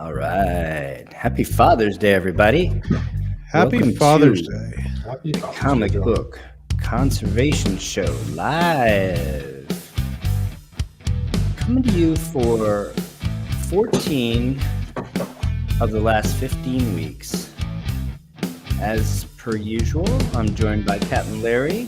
All right. Happy Father's Day, everybody. Happy Welcome Father's to Day. Happy Father's Comic Day, John. Book Conservation Show live. Coming to you for 14 of the last 15 weeks. As per usual, I'm joined by Captain Larry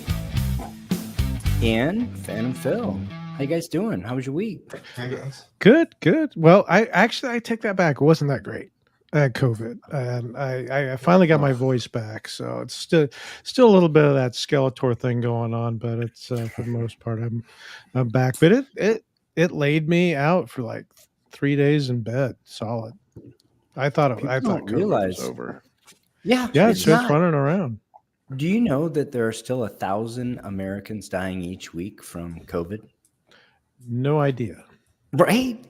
and Phantom Phil. How you guys doing? How was your week? Hey guys. Good. Well, I take that back. It wasn't that great. I had COVID, and I finally got my voice back. So it's still a little bit of that Skeletor thing going on, but it's for the most part I'm back. But it laid me out for like 3 days in bed, solid. I thought People don't COVID realize. was over. Yeah, It's just running around. Do you know that there are still 1,000 Americans dying each week from COVID? No idea. Right?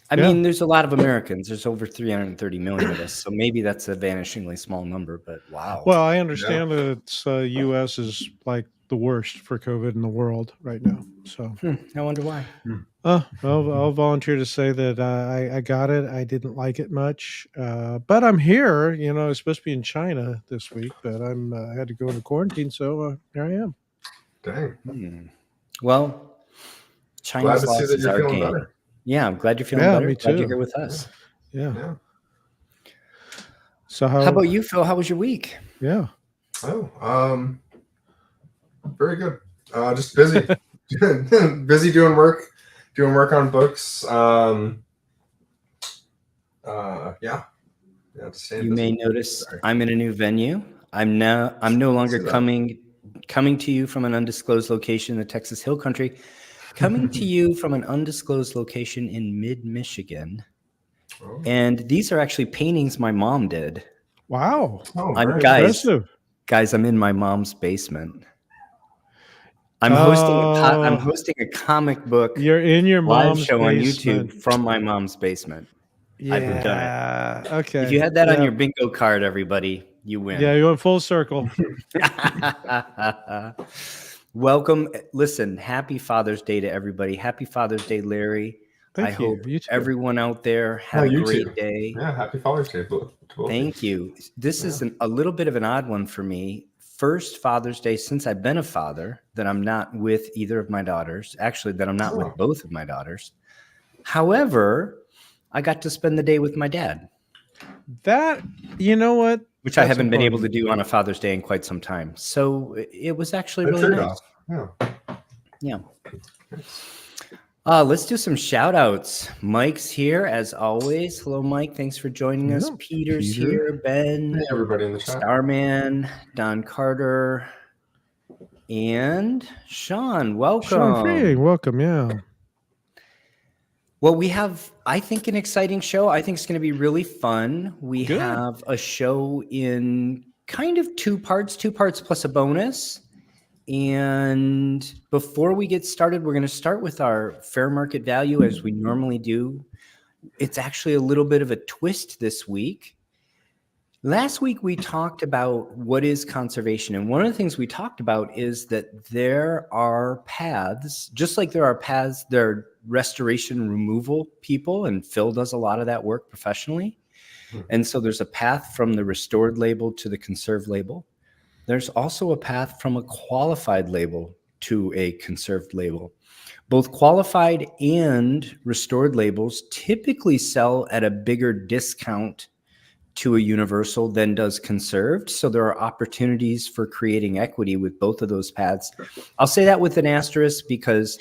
I Yeah. mean, there's a lot of Americans. There's over 330 million of us, so maybe that's a vanishingly small number, but wow. Well, I understand that it's U.S. is like the worst for COVID in the world right now. So I wonder why. I'll volunteer to say that I got it. I didn't like it much, but I'm here. You know, I was supposed to be in China this week, but I had to go into quarantine, so here I am. Dang. Well, China's Glad to see loss that is you're our feeling gain. better. Yeah, I'm glad you're feeling Yeah, better. me Glad you're too. here with us. Yeah. So How about you, Phil? How was your week? Yeah. Oh, very good. Just busy, busy doing work on books. Yeah. Just staying You busy. may notice Sorry. I'm in a new venue. I'm no longer coming to you from an undisclosed location in the Texas Hill Country. Coming to you from an undisclosed location in mid-Michigan. Oh. And these are actually paintings my mom did. Wow. Oh, I'm very Impressive. guys, I'm in my mom's basement. I'm hosting a comic book You're in your live mom's show on basement. YouTube from my mom's basement. Yeah. I've done it. Okay. If you had that on your bingo card, everybody, you win. Yeah, you went full circle. Welcome. Listen, happy Father's Day to everybody. Happy Father's Day, Larry. Thank I you. hope You too. everyone out there had a you great too. day. Yeah, happy Father's Day. Thank you. This is a little bit of an odd one for me. First Father's Day since I've been a father that I'm not with either of my daughters. Actually, that I'm not with both of my daughters. However, I got to spend the day with my dad. That, you know what? Which I haven't been able to do on a Father's Day in quite some time. So it was actually really nice. Yeah. Let's do some shout outs. Mike's here as always. Hello, Mike. Thanks for joining us. Peter's here. Ben. Hey, everybody in the chat. Starman. Don Carter. And Sean. Welcome. Sean Freeing, welcome. Yeah. Well, we have, I think, an exciting show. I think it's going to be really fun. We have a show in kind of two parts plus a bonus. And before we get started, we're going to start with our fair market value as we normally do. It's actually a little bit of a twist this week. Last week, we talked about what is conservation. And one of the things we talked about is that there are paths, just like there are paths, there are restoration removal people, and Phil does a lot of that work professionally. And so there's a path from the restored label to the conserved label. There's also a path from a qualified label to a conserved label. Both qualified and restored labels typically sell at a bigger discount to a universal than does conserved. So there are opportunities for creating equity with both of those paths. I'll say that with an asterisk because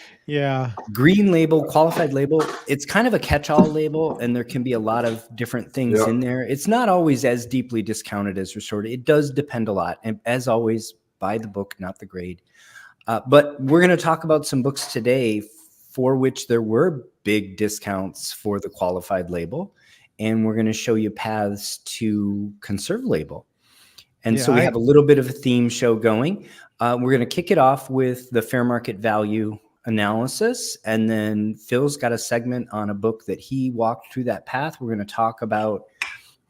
green label, qualified label, it's kind of a catch-all label, and there can be a lot of different things in there. It's not always as deeply discounted as restored. It does depend a lot. And as always, buy the book, not the grade. But we're going to talk about some books today for which there were big discounts for the qualified label. And we're going to show you paths to conserve label. And so we have a little bit of a theme show going. We're going to kick it off with the fair market value analysis. And then Phil's got a segment on a book that he walked through that path. We're going to talk about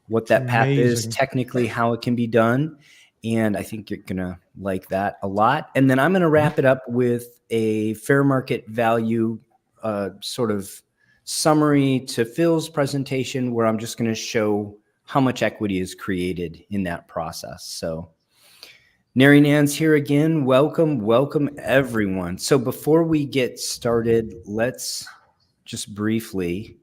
what that path is, technically how it can be done. And I think you're going to like that a lot. And then I'm going to wrap it up with a fair market value sort of summary to Phil's presentation where I'm just going to show how much equity is created in that process. So Nary Nan's here again. Welcome everyone. So before we get started, let's just briefly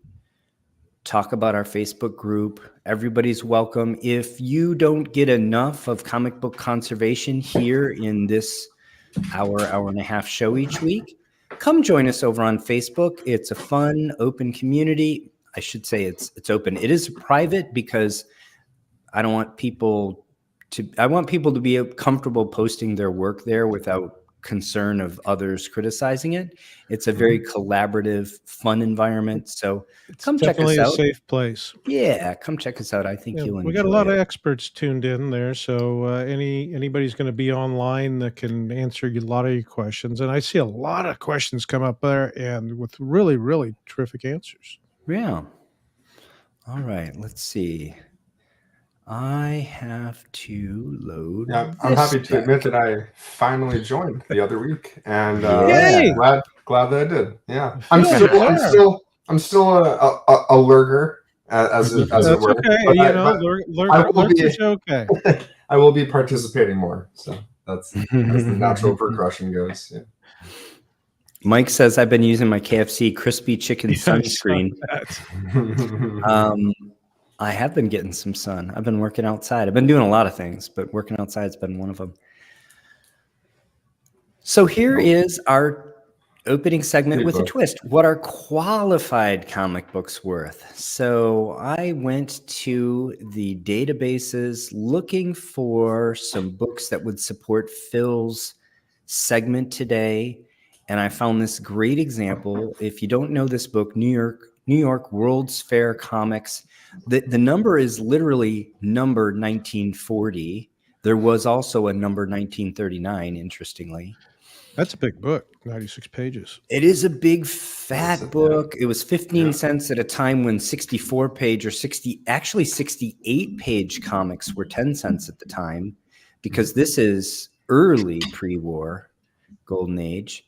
talk about our Facebook group. Everybody's welcome. If you don't get enough of comic book conservation here in this hour and a half show each week, come join us over on Facebook. It's a fun, open community. I should say it's open. It is private because I want people to be comfortable posting their work there without concern of others criticizing it. It's a very collaborative, fun environment. So come check us out. Definitely a safe place. Yeah, come check us out. I think you'll enjoy it. We got a lot of experts tuned in there, so anybody's going to be online that can answer a lot of your questions. And I see a lot of questions come up there, and with really, really terrific answers. Yeah. All right. Let's see. I have to load. Yeah, I'm happy to admit that I finally joined the other week, and glad that I did. Yeah, I'm still a lurker as it were. Okay, lurkers okay. I will be participating more, so that's as the natural progression goes. Yeah. Mike says I've been using my KFC crispy chicken sunscreen. I have been getting some sun. I've been working outside. I've been doing a lot of things, but working outside has been one of them. So here is our opening segment with a twist. What are qualified comic books worth? So I went to the databases looking for some books that would support Phil's segment today. And I found this great example. If you don't know this book, New York World's Fair Comics, the number is literally number 1940. There was also a number 1939, interestingly. That's a big book, 96 pages. It is a big, fat book. It was 15 cents at a time when 64-page or 68-page comics were 10 cents at the time, because this is early pre-war, Golden Age.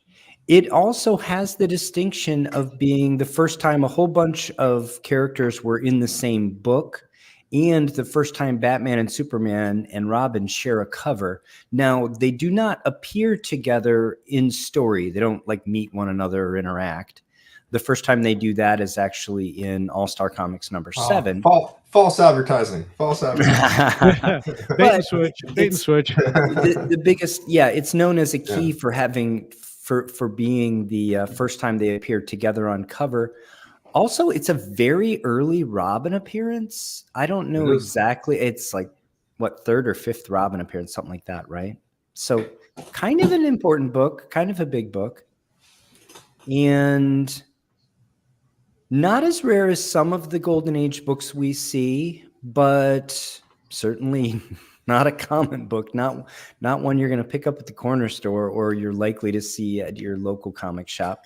It also has the distinction of being the first time a whole bunch of characters were in the same book, and the first time Batman and Superman and Robin share a cover. Now, they do not appear together in story. They don't meet one another or interact. The first time they do that is actually in All-Star Comics number 7. False advertising. False advertising. Bait and switch. The biggest, it's known as a key for having... For being the first time they appear together on cover. Also, it's a very early Robin appearance. I don't know exactly. It's third or fifth Robin appearance, something like that, right? So kind of an important book, kind of a big book. And not as rare as some of the Golden Age books we see, but certainly... not a common book, not one you're going to pick up at the corner store or you're likely to see at your local comic shop.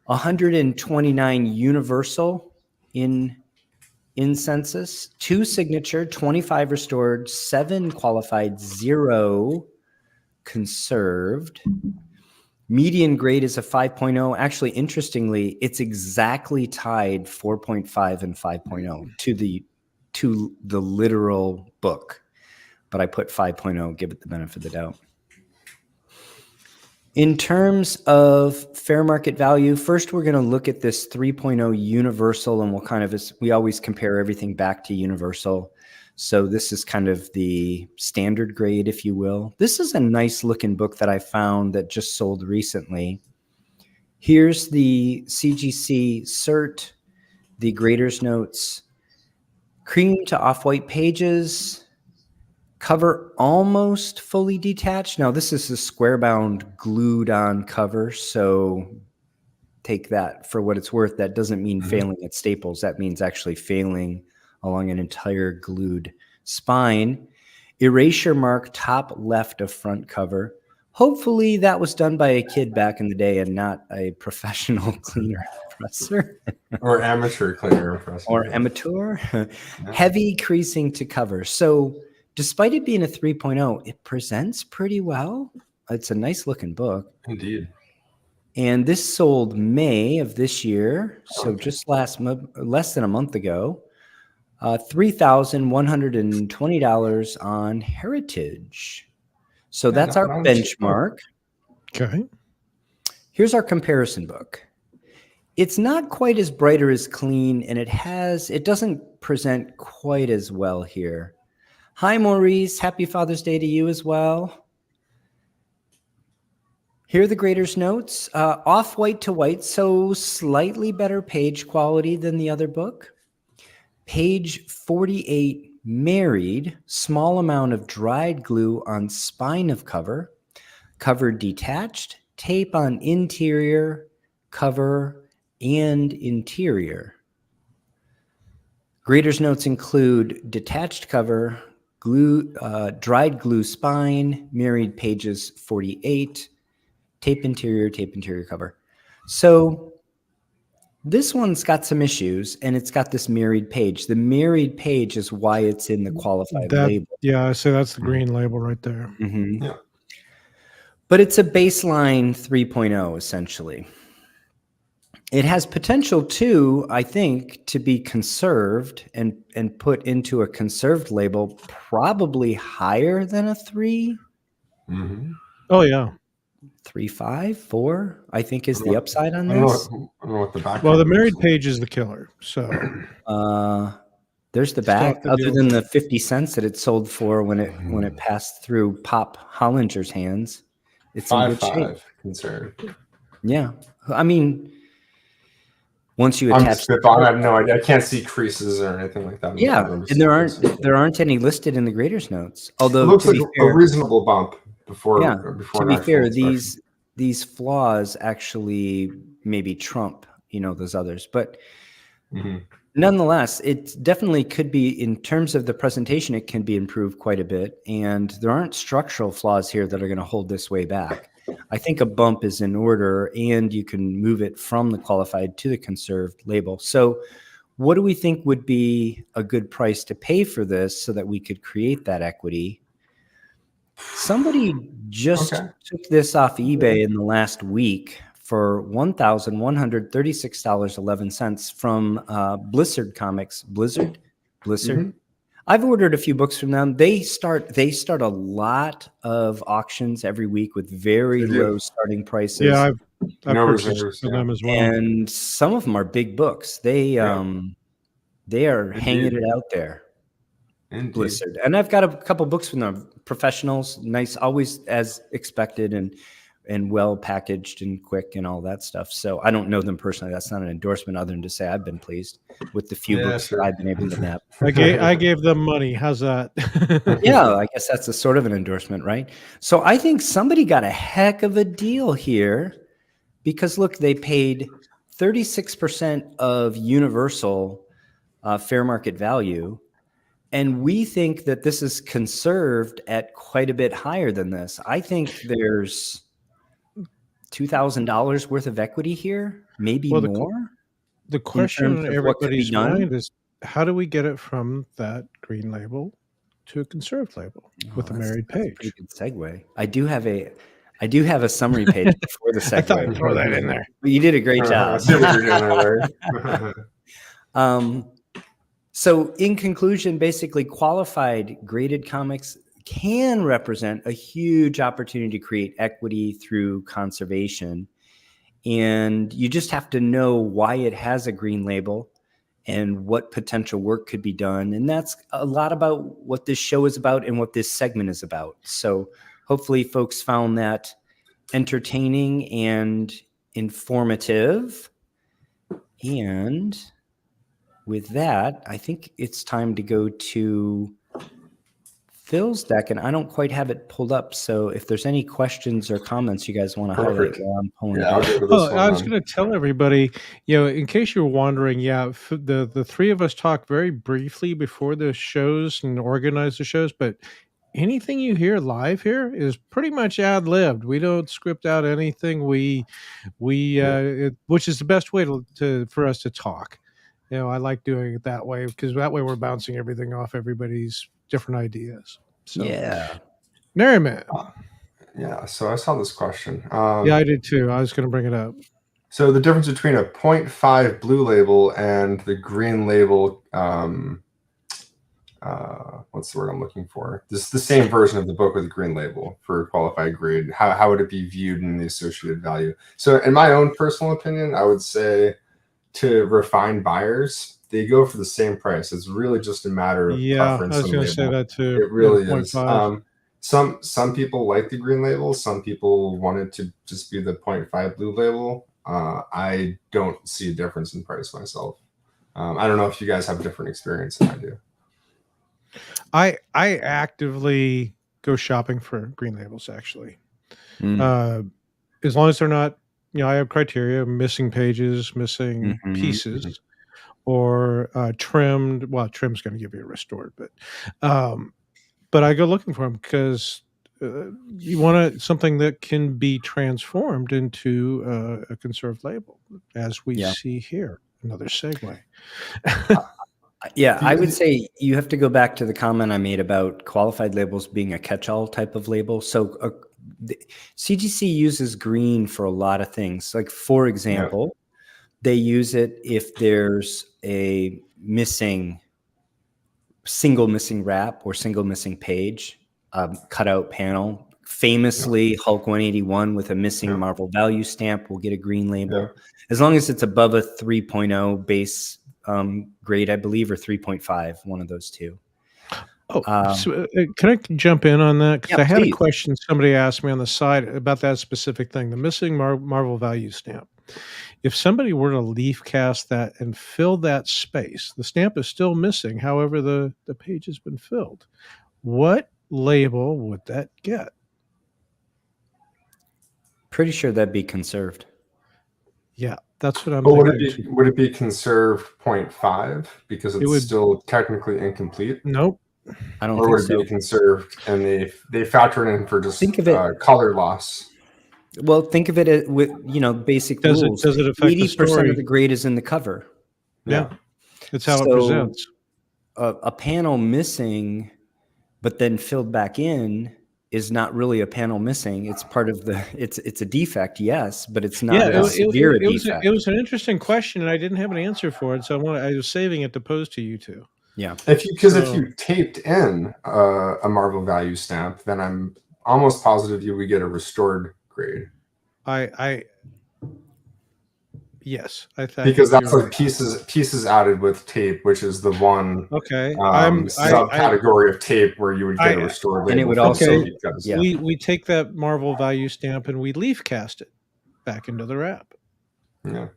129 universal in census, 2 signature, 25 restored, 7 qualified, 0 conserved. Median grade is a 5.0. Actually, interestingly, it's exactly tied 4.5 and 5.0 to the literal book. But I put 5.0, give it the benefit of the doubt. In terms of fair market value, first we're going to look at this 3.0 universal, and we always compare everything back to universal. So this is kind of the standard grade, if you will. This is a nice looking book that I found that just sold recently. Here's the CGC cert, the grader's notes, cream to off-white pages, cover almost fully detached. Now, this is a square-bound, glued-on cover, so take that for what it's worth. That doesn't mean failing at staples. That means actually failing along an entire glued spine. Erasure mark top left of front cover. Hopefully, that was done by a kid back in the day and not a professional cleaner presser. Or amateur cleaner presser. Or amateur. Heavy creasing to cover. So... despite it being a 3.0, it presents pretty well. It's a nice looking book. Indeed. And this sold May of this year, so just less than a month ago. $3,120 on Heritage. So that's our benchmark. Okay. Here's our comparison book. It's not quite as bright or as clean, and it doesn't present quite as well here. Hi, Maurice. Happy Father's Day to you as well. Here are the grader's notes. Off-white to white, so slightly better page quality than the other book. Page 48, married, small amount of dried glue on spine of cover, cover detached, tape on interior, cover, and interior. Grader's notes include detached cover, glue, dried glue spine, married pages 48, tape interior cover. So this one's got some issues, and it's got this married page. The married page is why it's in the qualified label. Yeah, I say that's the green label right there. Mm-hmm. Yeah. But it's a baseline 3.0, essentially. It has potential too, I think, to be conserved and put into a conserved label, probably higher than a 3. Mm-hmm. Oh, yeah. 3.5, 4, I think is the upside on this. I don't know what the back. Well, the married page is the killer. So there's the back. Other than the 50 cents that it sold for when it passed through Pop Hollinger's hands, it's in good shape. Conserved. Yeah, I mean, once you I'm attach, I have no idea. I can't see creases or anything like that. Yeah, and there aren't any listed in the grader's notes. Although it looks like a reasonable bump before. Yeah, before to be fair, these flaws actually maybe trump those others, but nonetheless, it definitely could be, in terms of the presentation, it can be improved quite a bit, and there aren't structural flaws here that are going to hold this way back. I think a bump is in order, and you can move it from the qualified to the conserved label. So what do we think would be a good price to pay for this so that we could create that equity? Somebody just took this off eBay in the last week for $1,136.11 from Blizzard Comics. Blizzard. Mm-hmm. I've ordered a few books from them. They start a lot of auctions every week with very low starting prices. Yeah, I've purchased from them as well. And some of them are big books. They are hanging it out there. Indeed. Blizzard. And I've got a couple books from them. Professionals, nice, always as expected, and well packaged and quick and all that stuff. So I don't know them personally. That's not an endorsement, other than to say I've been pleased with the few books that I've been able to nab. I gave them money. How's that? Yeah, I guess that's a sort of an endorsement, right? So I think somebody got a heck of a deal here, because look, they paid 36% of Universal fair market value. And we think that this is conserved at quite a bit higher than this. I think there's $2,000 worth of equity here, maybe more. The question in everybody's mind is, how do we get it from that green label to a conserved label with a married page? That's a pretty good segue. I do have a summary page before the segue. I thought I'd throw that in there. You did a great job. So in conclusion, basically, qualified graded comics can represent a huge opportunity to create equity through conservation. And you just have to know why it has a green label and what potential work could be done. And that's a lot about what this show is about and what this segment is about. So hopefully folks found that entertaining and informative. And with that, I think it's time to go to Phil's deck, and I don't quite have it pulled up. So if there's any questions or comments you guys want to highlight while I'm pulling it up. I was going to tell everybody, in case you're wondering, the three of us talked very briefly before the shows and organized the shows, but anything you hear live here is pretty much ad-libbed. We don't script out anything. Which is the best way for us to talk. I like doing it that way, because that way we're bouncing everything off everybody's different ideas. So, yeah. Merriman. Yeah, so I saw this question. Yeah, I did too. I was going to bring it up. So the difference between a 0.5 blue label and the green label, what's the word I'm looking for? This is the same version of the book with a green label for qualified grade. How would it be viewed in the associated value? So in my own personal opinion, I would say to refine buyers, they go for the same price. It's really just a matter of preference. I was going to say that too. It really yeah, is. Some people like the green label. Some people want it to just be the 0.5 blue label. I don't see a difference in price myself. I don't know if you guys have a different experience than I do. I actively go shopping for green labels, actually. As long as they're not, I have criteria: missing pages, missing pieces, or trimmed. Well, trim's going to give you a restored, but I go looking for them because you want something that can be transformed into a conserved label, as we see here. Another segue. Yeah, I would say you have to go back to the comment I made about qualified labels being a catch-all type of label. So CGC uses green for a lot of things. Like, for example, they use it if there's a single missing wrap or single missing page, cutout panel. Famously, Hulk 181 with a missing Marvel value stamp will get a green label. As long as it's above a 3.0 base grade, I believe, or 3.5, one of those two. So, can I jump in on that? Because I had please. A question somebody asked me on the side about that specific thing, the missing Marvel value stamp. If somebody were to leaf cast that and fill that space, the stamp is still missing. However, the page has been filled. What label would that get? Pretty sure that'd be conserved. Yeah, that's what I'm thinking. Would it be conserved 0.5 because it's still technically incomplete? Nope. I don't or think would so. It be conserved and they factor it in for just think of it, color loss? Well, think of it with basic rules. Does it affect 80% of the grade is in the cover? Yeah, that's how it presents. A panel missing, but then filled back in, is not really a panel missing. It's part of the. It's a defect, yes, but it's not as severe a defect. It was an interesting question, and I didn't have an answer for it, so I was saving it to pose to you two. Yeah, if you taped in a Marvel value stamp, then I'm almost positive you would get a restored grade. Yes, I think because that's like pieces added with tape, which is the one subcategory of tape where you would get a restored label. And it would also we take that Marvel value stamp and we leaf cast it back into the wrap. Yeah.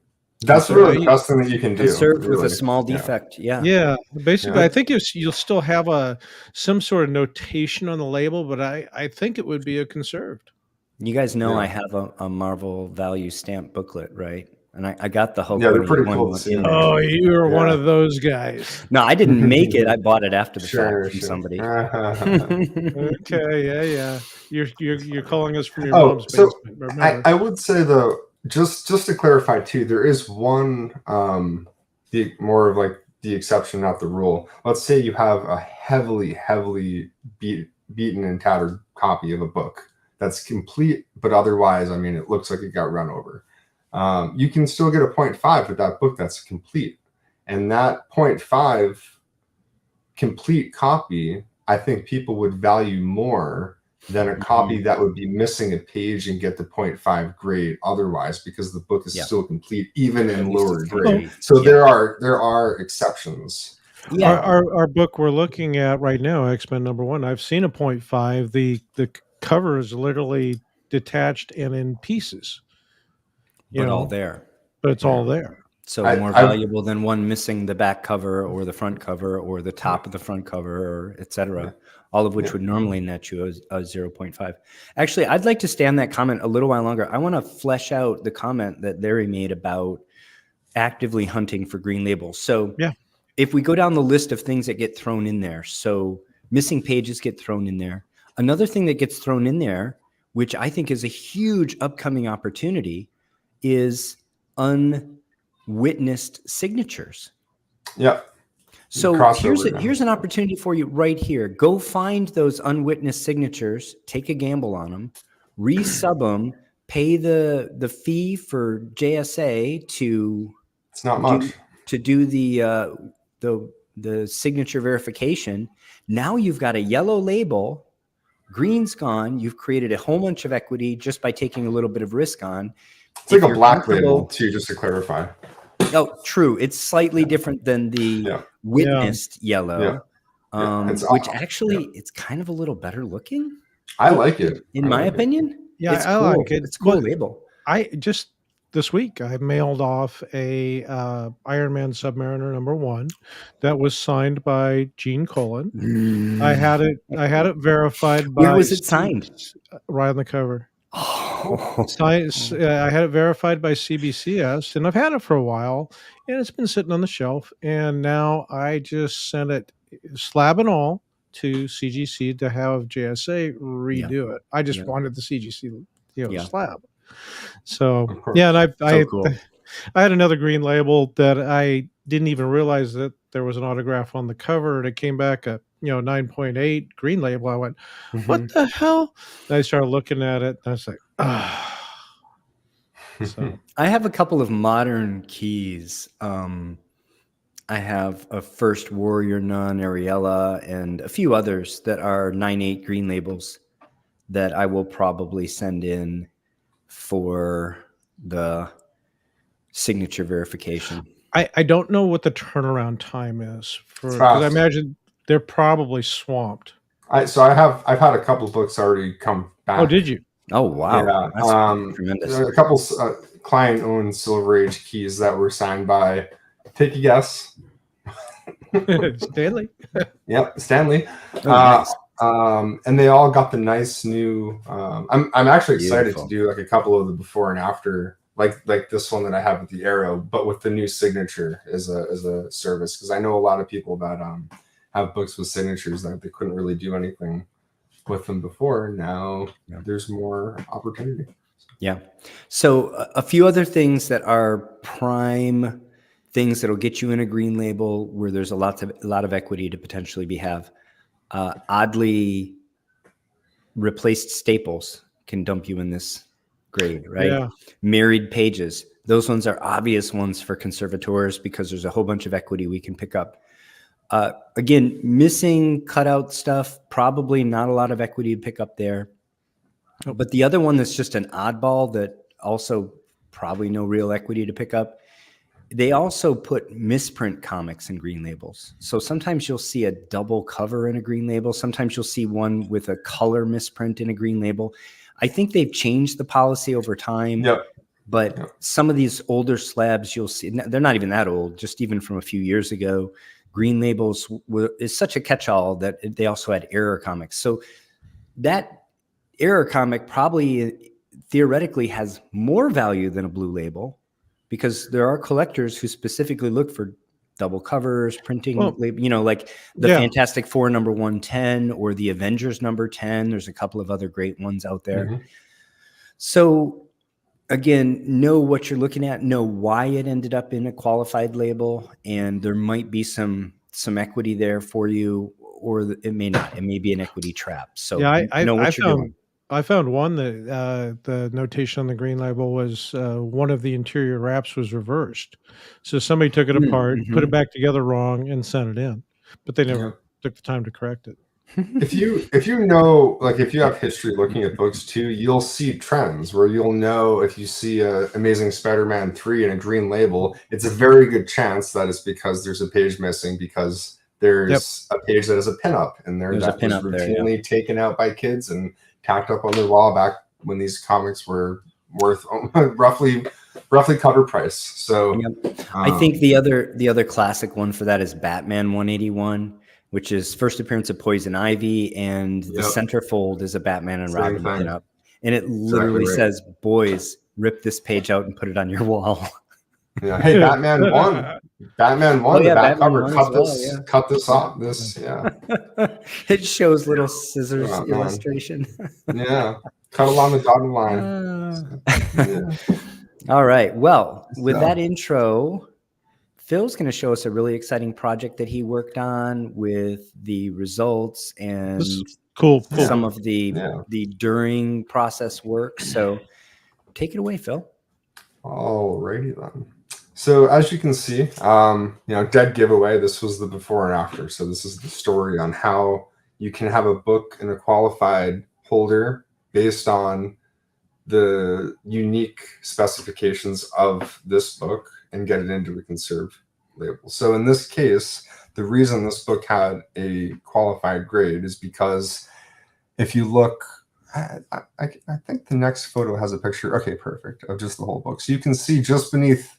That's really the best thing that you can do. Conserved with a small defect. Yeah. Basically, I think you'll still have some sort of notation on the label, but I think it would be a conserved. You guys know I have a Marvel value stamp booklet, right? And I got the Hulk. Yeah, they're pretty cool. Oh, you were one of those guys. No, I didn't make it. I bought it after the fact from somebody. Okay, yeah. You're calling us from your mom's basement. So I would say though, just to clarify too, there is one more of like the exception, not the rule. Let's say you have a heavily beaten and tattered copy of a book that's complete, but otherwise, I mean, it looks like it got run over. You can still get a 0.5 with that book that's complete. And that 0.5 complete copy, I think people would value more than a copy that would be missing a page and get the 0.5 grade otherwise, because the book is still complete, even in lower grade. So there are exceptions. Yeah. Our book we're looking at right now, X-Men #1, I've seen a 0.5. The cover is literally detached and in pieces. All there. But it's all there. So more valuable than one missing the back cover or the front cover or the top of the front cover, or etc. All of which would normally net you a 0.5. Actually, I'd like to stay on that comment a little while longer. I want to flesh out the comment that Larry made about actively hunting for green labels. So if we go down the list of things that get thrown in there, so missing pages get thrown in there. Another thing that gets thrown in there, which I think is a huge upcoming opportunity, is unwitnessed signatures. Yeah. So here's an opportunity for you right here. Go find those unwitnessed signatures, take a gamble on them, resub them, pay the fee for JSA to It's not much. do the signature verification. Now you've got a yellow label, green's gone. You've created a whole bunch of equity just by taking a little bit of risk on. It's like a black label too, just to clarify. Oh, true. It's slightly different than the witnessed yellow, which actually it's kind of a little better looking. I like it. In my opinion. Yeah, it's I cool. like it. It's a cool label. I just this week I mailed off a Ironman Submariner #1 that was signed by Gene Colan. I had it verified by. Where was it signed? Right on the cover. Oh. I had it verified by CBCS, and I've had it for a while, and it's been sitting on the shelf. And now I just sent it, slab and all, to CGC to have JSA redo it. I just wanted the CGC, slab. So and I had another green label that I didn't even realize that there was an autograph on the cover, and it came back a 9.8 green label. I went, what the hell? And I started looking at it, and I was like, So I have a couple of modern keys. I have a First Warrior Nun, Ariella, and a few others that are 9.8 green labels that I will probably send in for the signature verification. I don't know what the turnaround time is because I imagine they're probably swamped. I've had a couple of books already come back. Oh, did you? Oh, wow. Yeah. That's tremendous. There are a couple client-owned Silver Age keys that were signed by, take a guess. Stanley. Yep, Stanley. Nice. And they all got the nice new. I'm actually excited to do like a couple of the before and after, like this one that I have with the arrow, but with the new signature as a service, because I know a lot of people that have books with signatures that they couldn't really do anything with them before. Now there's more opportunity. Yeah. So a few other things that are prime things that'll get you in a green label where there's a lot of equity to potentially have. Oddly replaced staples can dump you in this grade, right? Yeah. Married pages. Those ones are obvious ones for conservators because there's a whole bunch of equity we can pick up. Again, missing cutout stuff, probably not a lot of equity to pick up there. But the other one that's just an oddball that also probably no real equity to pick up, they also put misprint comics in green labels. So sometimes you'll see a double cover in a green label. Sometimes you'll see one with a color misprint in a green label. I think they've changed the policy over time. Yep. But some of these older slabs you'll see, they're not even that old, just even from a few years ago. Green labels is such a catch-all that they also had error comics. So that error comic probably theoretically has more value than a blue label because there are collectors who specifically look for double covers, printing, like the Fantastic Four number 110 or the Avengers number 10. There's a couple of other great ones out there. Mm-hmm. So again, know what you're looking at, know why it ended up in a qualified label, and there might be some equity there for you, or it may not. It may be an equity trap. So know what you're doing. I found one that the notation on the green label was one of the interior wraps was reversed. So somebody took it apart, put it back together wrong, and sent it in. But they never took the time to correct it. If you know, like if you have history looking at books too, you'll see trends where you'll know if you see a Amazing Spider-Man 3 in a green label, it's a very good chance that it's because there's a page missing because there's a page that has a pinup in there that was routinely taken out by kids and tacked up on their wall back when these comics were worth roughly cover price. So I think the other classic one for that is Batman 181. Which is first appearance of Poison Ivy, and the centerfold is a Batman and Robin pinup. And it literally says, boys, rip this page out and put it on your wall. Yeah. Hey, Batman 1. Batman 1, the back cover, cut this off. It shows little scissors illustration. Cut along the dotted line. All right. Well, with that intro, Phil's going to show us a really exciting project that he worked on with the results and Cool. some of the during process work. So take it away, Phil. Alrighty then. So as you can see, dead giveaway. This was the before and after. So this is the story on how you can have a book in a qualified holder based on the unique specifications of this book and get it into a conserved label. So in this case, the reason this book had a qualified grade is because if you look, I think the next photo has a picture, okay, perfect, of just the whole book. So you can see just beneath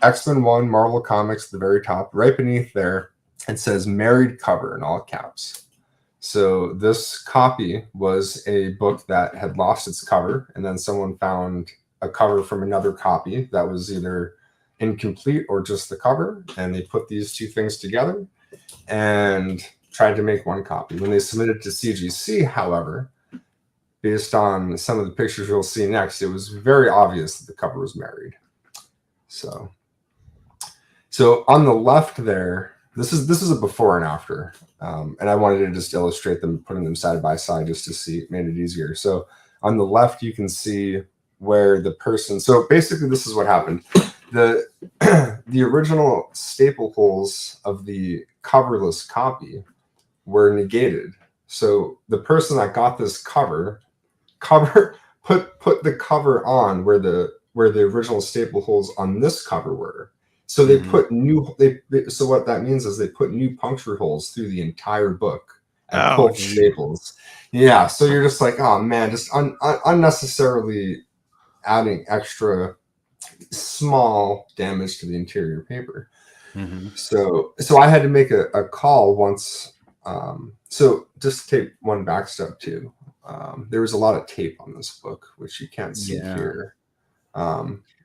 X-Men 1, Marvel Comics, at the very top, right beneath there, it says married cover in all caps. So this copy was a book that had lost its cover, and then someone found a cover from another copy that was either incomplete or just the cover, and they put these two things together and tried to make one copy. When they submitted to CGC, however, based on some of the pictures you'll see next, it was very obvious that the cover was married. So on the left there, this is a before and after. And I wanted to just illustrate them, putting them side by side just to see, it made it easier. So on the left, you can see where the person, so basically this is what happened. The original staple holes of the coverless copy were negated. So the person that got this cover put the cover on where the original staple holes on this cover were. So they put so what that means is they put new puncture holes through the entire book at both staples. Yeah, so you're just like, oh man, just unnecessarily adding extra small damage to the interior paper. So I had to make a call once. So just to take one back step too. There was a lot of tape on this book, which you can't see here.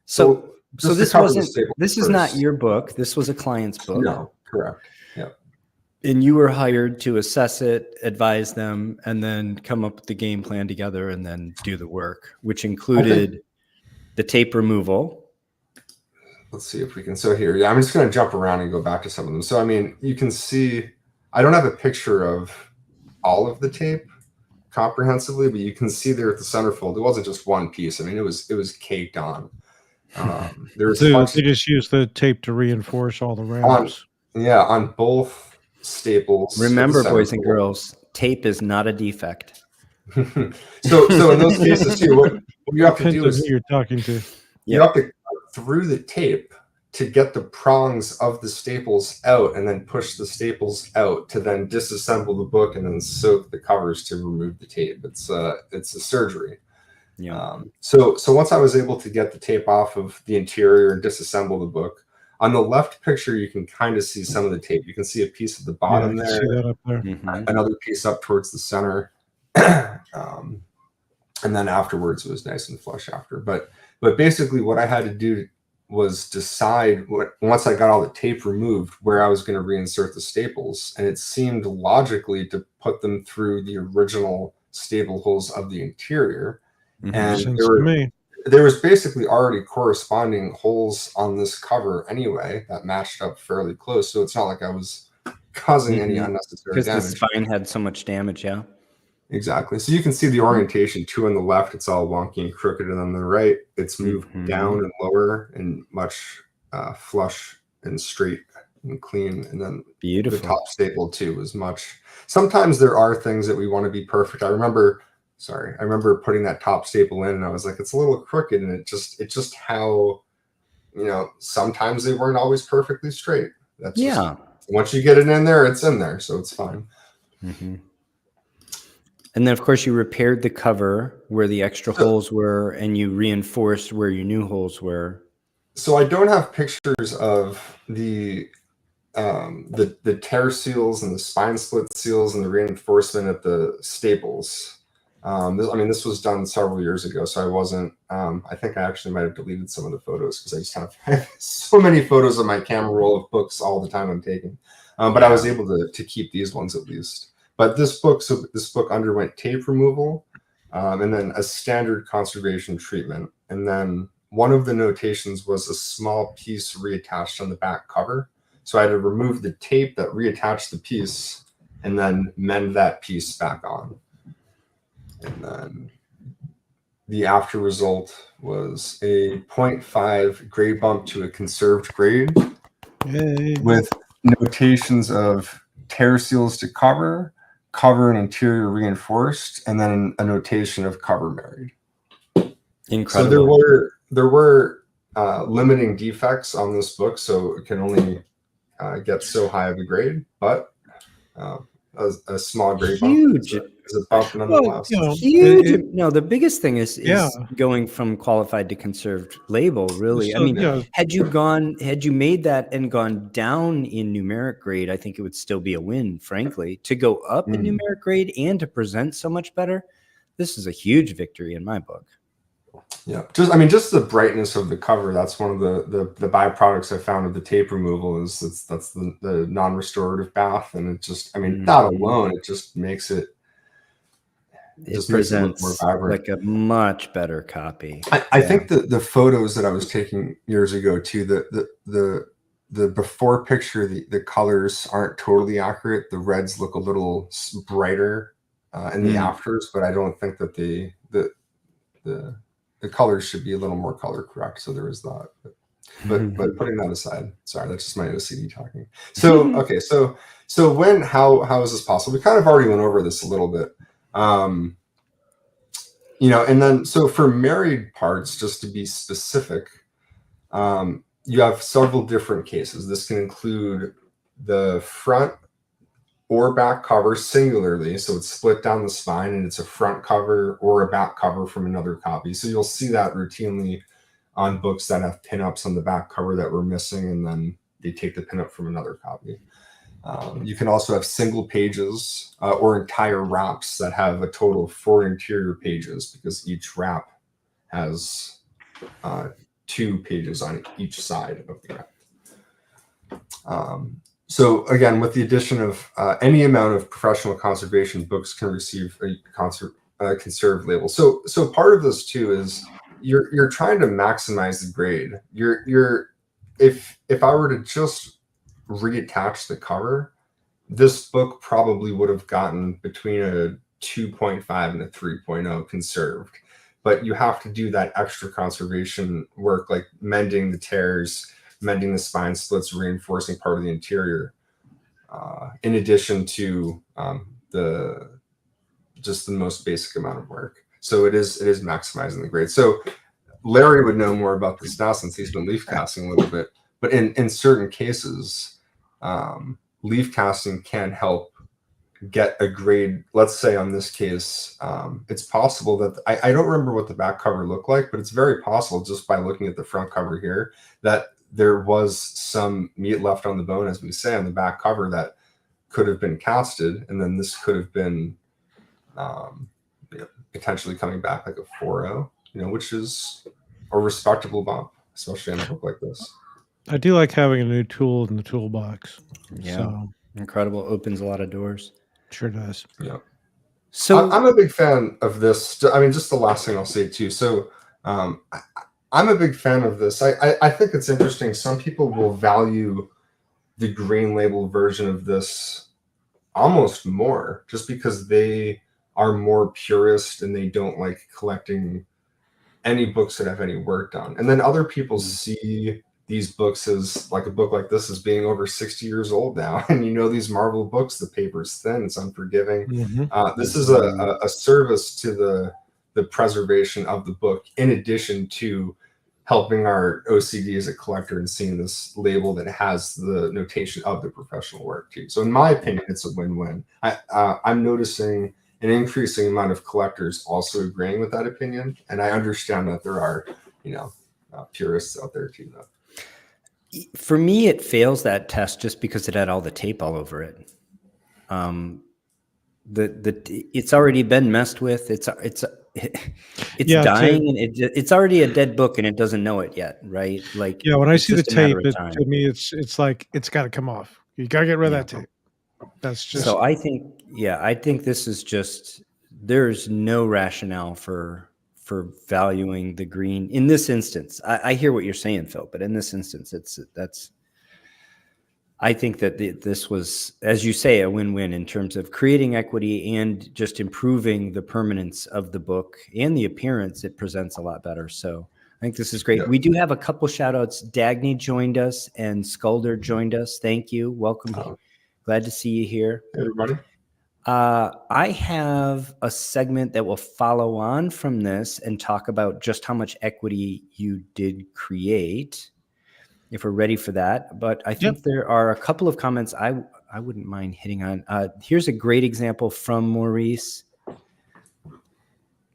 So this is not your book. This was a client's book. No, correct. Yeah. And you were hired to assess it, advise them, and then come up with the game plan together and then do the work, which included the tape removal. Let's see if we can. So here, I'm just going to jump around and go back to some of them. So, I mean, you can see, I don't have a picture of all of the tape comprehensively, but you can see there at the centerfold, it wasn't just one piece. I mean, it was caked on. They just used the tape to reinforce all the ramps. On both staples. Remember, boys and girls, tape is not a defect. so in those cases too, what you have to do is you're talking to. You have to cut through the tape to get the prongs of the staples out, and then push the staples out to then disassemble the book and then soak the covers to remove the tape. It's a surgery. Yeah. So once I was able to get the tape off of the interior and disassemble the book, on the left picture you can kind of see some of the tape. You can see a piece at the bottom there, see that up there. Another piece up towards the center, and then afterwards it was nice and flush after. But basically what I had to do was decide once I got all the tape removed where I was going to reinsert the staples, and it seemed logically to put them through the original staple holes of the interior. And there was basically already corresponding holes on this cover anyway that matched up fairly close. So it's not like I was causing any unnecessary damage. Because the spine had so much damage, yeah. Exactly. So you can see the orientation too. On the left, it's all wonky and crooked, and on the right, it's moved down and lower and much flush and straight and clean. And then beautiful. The top staple too was much. Sometimes there are things that we want to be perfect. I remember putting that top staple in, and I was like, it's a little crooked, and it's just how, sometimes they weren't always perfectly straight. That's just, once you get it in there, it's in there, so it's fine. And then, of course, you repaired the cover where the extra holes were, and you reinforced where your new holes were. So I don't have pictures of the tear seals and the spine split seals and the reinforcement at the staples. This was done several years ago, so I wasn't. I think I actually might have deleted some of the photos because I just have so many photos on my camera roll of books all the time I'm taking. But I was able to keep these ones at least. But this book underwent tape removal, and then a standard conservation treatment, and then one of the notations was a small piece reattached on the back cover. So I had to remove the tape that reattached the piece, and then mend that piece back on. And then the after result was a 0.5 grade bump to a conserved grade. Yay. With notations of tear seals to cover and interior reinforced, and then a notation of cover married. Incredible. So there were limiting defects on this book, so it can only get so high of a grade, but a small grade huge bump is a bump nonetheless. Well, huge. No, the biggest thing is Yeah. going from qualified to conserved label. Really, So, I mean, yeah. had you made that and gone down in numeric grade, I think it would still be a win. Frankly, to go up in numeric grade and to present so much better, this is a huge victory in my book. Yeah, just the brightness of the cover. That's one of the byproducts I found of the tape removal is that's the non-restorative bath, and it just, that alone, it just makes it. It just presents makes it look more vibrant. like a much better copy. I think the photos that I was taking years ago too, the before picture, the colors aren't totally accurate. The reds look a little brighter in the afters, but I don't think that the colors should be a little more color correct. So there is that. But putting that aside, sorry, that's just my OCD talking. So okay, so how is this possible? We kind of already went over this a little bit. And then so for married parts, just to be specific, you have several different cases. This can include the front or back cover singularly, so it's split down the spine and it's a front cover or a back cover from another copy. So you'll see that routinely on books that have pinups on the back cover that were missing, and then they take the pinup from another copy. You can also have single pages or entire wraps that have a total of 4 interior pages, because each wrap has 2 pages on each side of the wrap. So again, with the addition of any amount of professional conservation, books can receive a conserved label. So part of this too is you're trying to maximize the grade. If I were to just reattach the cover, this book probably would have gotten between a 2.5 and a 3.0 conserved. But you have to do that extra conservation work, like mending the tears, mending the spine splits, reinforcing part of the interior, in addition to the most basic amount of work. So it is maximizing the grade. So Larry would know more about this now since he's been leaf casting a little bit. But in certain cases, leaf casting can help get a grade. Let's say on this case, it's possible that I don't remember what the back cover looked like, but it's very possible just by looking at the front cover here that there was some meat left on the bone, as we say, on the back cover that could have been casted, and then this could have been potentially coming back like a 4.0, which is a respectable bump, especially in a book like this. I do like having a new tool in the toolbox. Yeah, so, incredible. Opens a lot of doors. Sure does. Yeah. So I'm a big fan of this. Just the last thing I'll say too. So I'm a big fan of this. I think it's interesting. Some people will value the green label version of this almost more, just because they are more purist and they don't like collecting any books that have any work done. And then other people see these books as like a book like this as being over 60 years old now. And these Marvel books, the paper's thin, it's unforgiving. This is a service to the preservation of the book, in addition to helping our OCD as a collector and seeing this label that has the notation of the professional work too. So in my opinion, it's a win-win. I'm noticing an increasing amount of collectors also agreeing with that opinion. And I understand that there are, purists out there too, though. For me, it fails that test just because it had all the tape all over it. It's already been messed with. It's dying, and it's already a dead book, and it doesn't know it yet, right? Like, when I see the tape, to me, it's like it's got to come off. You got to get rid of that tape. That's just. So I think this is just, there's no rationale for valuing the green in this instance. I hear what you're saying, Phil, but in this instance, I think that this was, as you say, a win-win in terms of creating equity and just improving the permanence of the book and the appearance. It presents a lot better. So I think this is great. We do have a couple shout outs. Dagny joined us and Skulder joined us. Thank you. Welcome. Glad to see you here. Hey, everybody. I have a segment that will follow on from this and talk about just how much equity you did create, if we're ready for that. But I think there are a couple of comments I wouldn't mind hitting on. Here's a great example from Maurice.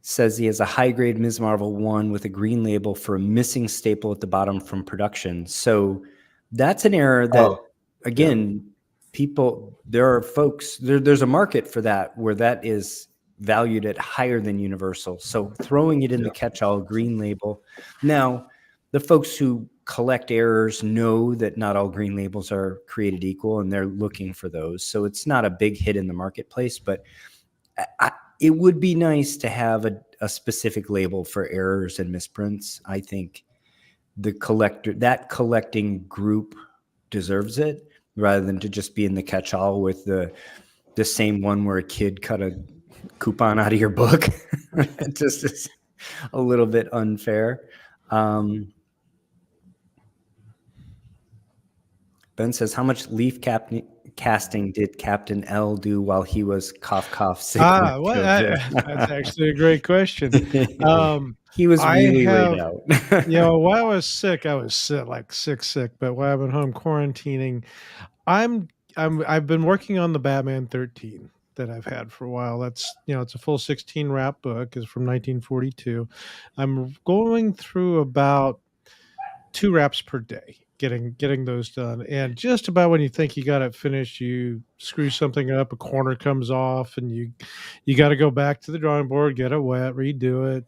Says he has a high-grade Ms. Marvel 1 with a green label for a missing staple at the bottom from production. So that's an error that, again, there are folks, there's a market for that where that is valued at higher than universal. So throwing it in the catch-all green label. Now, the folks who collect errors know that not all green labels are created equal, and they're looking for those. So it's not a big hit in the marketplace, but it would be nice to have a specific label for errors and misprints. I think that collecting group deserves it, rather than to just be in the catch-all with the same one where a kid cut a coupon out of your book. It just is a little bit unfair. Ben says, how much leaf casting did Captain L do while he was cough sick? That's actually a great question. He was really laid out. While I was sick, like sick. But while I've been home quarantining, I've been working on the Batman 13 that I've had for a while. That's it's a full 16 wrap book. It's from 1942. I'm going through about 2 wraps per day, getting those done. And just about when you think you got it finished, you screw something up, a corner comes off, and you got to go back to the drawing board, get it wet, redo it.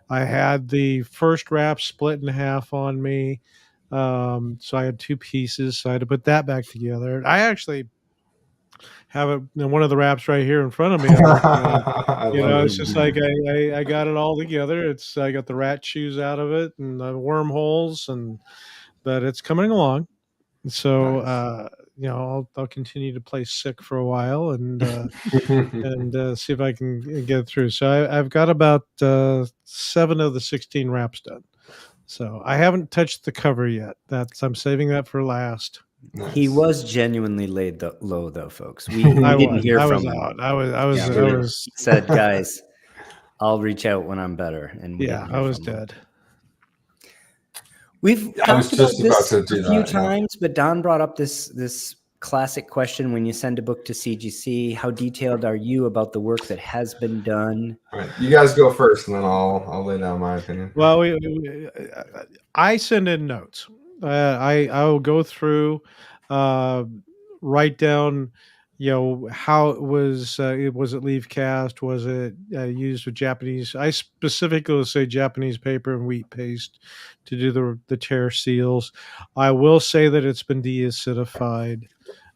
I had the first wrap split in half on me. So I had 2 pieces, so I had to put that back together. I actually have it in one of the wraps right here in front of me. It's just like I got it all together. I got the rat shoes out of it and the wormholes, but it's coming along. So I'll continue to play sick for a while and see if I can get it through. So I've got about 7 of the 16 wraps done. So I haven't touched the cover yet. I'm saving that for last. Nice. He was genuinely laid low, though, folks. We didn't hear from him. I was. He said, "Guys, I'll reach out when I'm better." And I was dead. We've talked about this a few times, but Don brought up this classic question: when you send a book to CGC, how detailed are you about the work that has been done? All right, you guys go first, and then I'll lay down my opinion. Well, I send in notes. I will go through, write down, how it was. Was it leaf cast? Was it used with Japanese? I specifically say Japanese paper and wheat paste to do the tear seals. I will say that it's been deacidified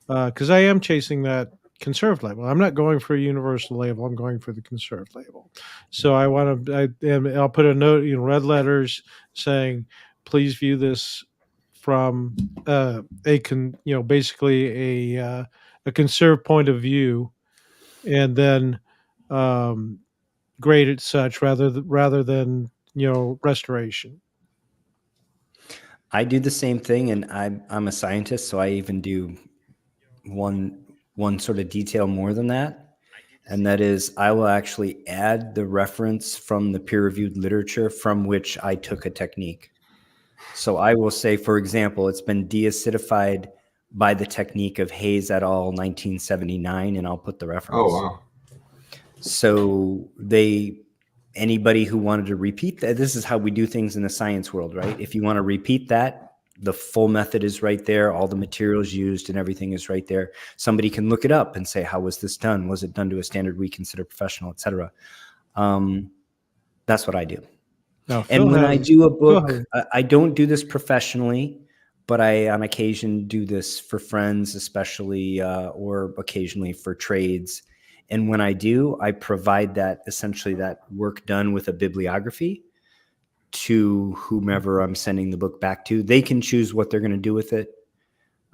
because I am chasing that conserved label. I'm not going for a universal label. I'm going for the conserved label. So I'll put a note in red letters saying, please view this from basically a conserved point of view, and then grade it such rather than restoration. I do the same thing, and I'm a scientist, so I even do one sort of detail more than that, and that is I will actually add the reference from the peer-reviewed literature from which I took a technique. So I will say, for example, it's been deacidified by the technique of Hayes et al. 1979, and I'll put the reference. Oh, wow. So anybody who wanted to repeat that, this is how we do things in the science world, right? If you want to repeat that, the full method is right there. All the materials used and everything is right there. Somebody can look it up and say, how was this done? Was it done to a standard we consider professional, et cetera? That's what I do. And when I do a book, I don't do this professionally, but I on occasion do this for friends, especially, or occasionally for trades. And when I do, I provide essentially that work done with a bibliography to whomever I'm sending the book back to. They can choose what they're going to do with it.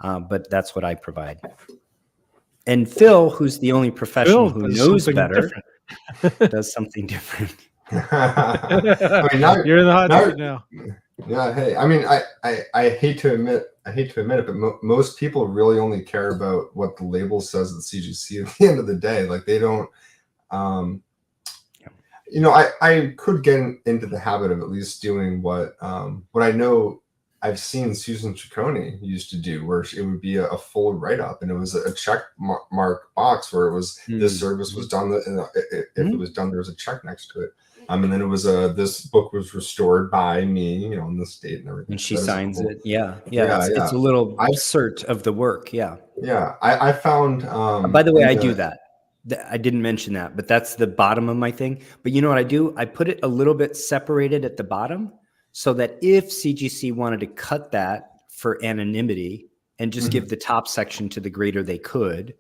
but that's what I provide. And Phil, who's the only professional who knows better, does something different. I mean, you're in the hot seat now. Yeah. Hey, I mean, I hate to admit it, but most people really only care about what the label says at CGC at the end of the day. Like they don't, you know, I could get into the habit of at least doing what I know I've seen Susan Ciccone used to do, where it would be a full write-up, and it was a check mark box where it was this service was done. If it was done, there was a check next to it. And then it was this book was restored by me, you know, in this date and everything. And she signs it. Yeah. It's a little cert of the work. Yeah. Yeah. I found. By the way, I do that. I didn't mention that, but that's the bottom of my thing. But you know what I do? I put it a little bit separated at the bottom, so that if CGC wanted to cut that for anonymity and just give the top section to the grader, they could.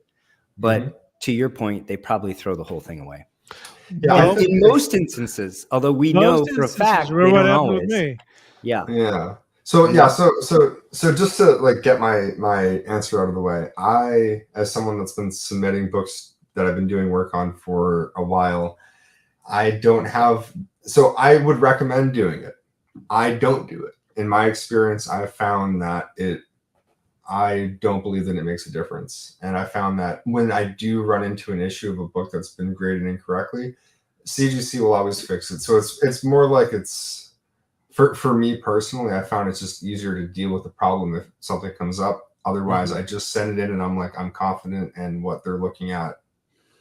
But to your point, they probably throw the whole thing away. Yeah, in most instances, although we know for a fact they don't always. Yeah. So just to like get my answer out of the way, I, as someone that's been submitting books that I've been doing work on for a while, I don't have. So I would recommend doing it. I don't do it. In my experience, I've found that I don't believe that it makes a difference. And I found that when I do run into an issue of a book that's been graded incorrectly, CGC will always fix it. So it's more like it's for me personally, I found it's just easier to deal with the problem if something comes up. Otherwise, I just send it in and I'm confident in what they're looking at.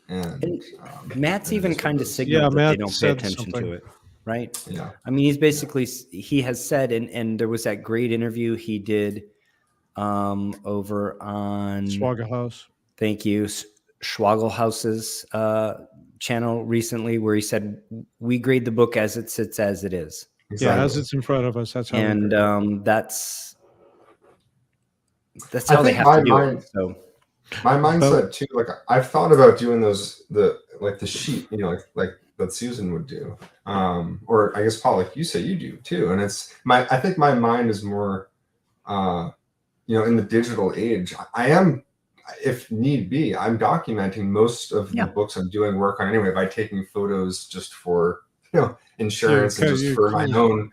And Matt's even kind of signaled that they don't pay attention to it. Right. Yeah. I mean, he has said, and there was that great interview he did over on Schwagelhaus. Thank you. Schwagelhaus's channel recently, where he said, we grade the book as it sits, as it is. Exactly. Yeah, as it's in front of us. That's how. And that's how they have to do it. So my mindset too, like I've thought about doing the sheet, you know, like that Susan would do, or I guess Paul, like you say, you do too. And I think my mind is more, you know, in the digital age. I am, if need be, I'm documenting most of the books I'm doing work on anyway by taking photos just for, you know, insurance and just for my own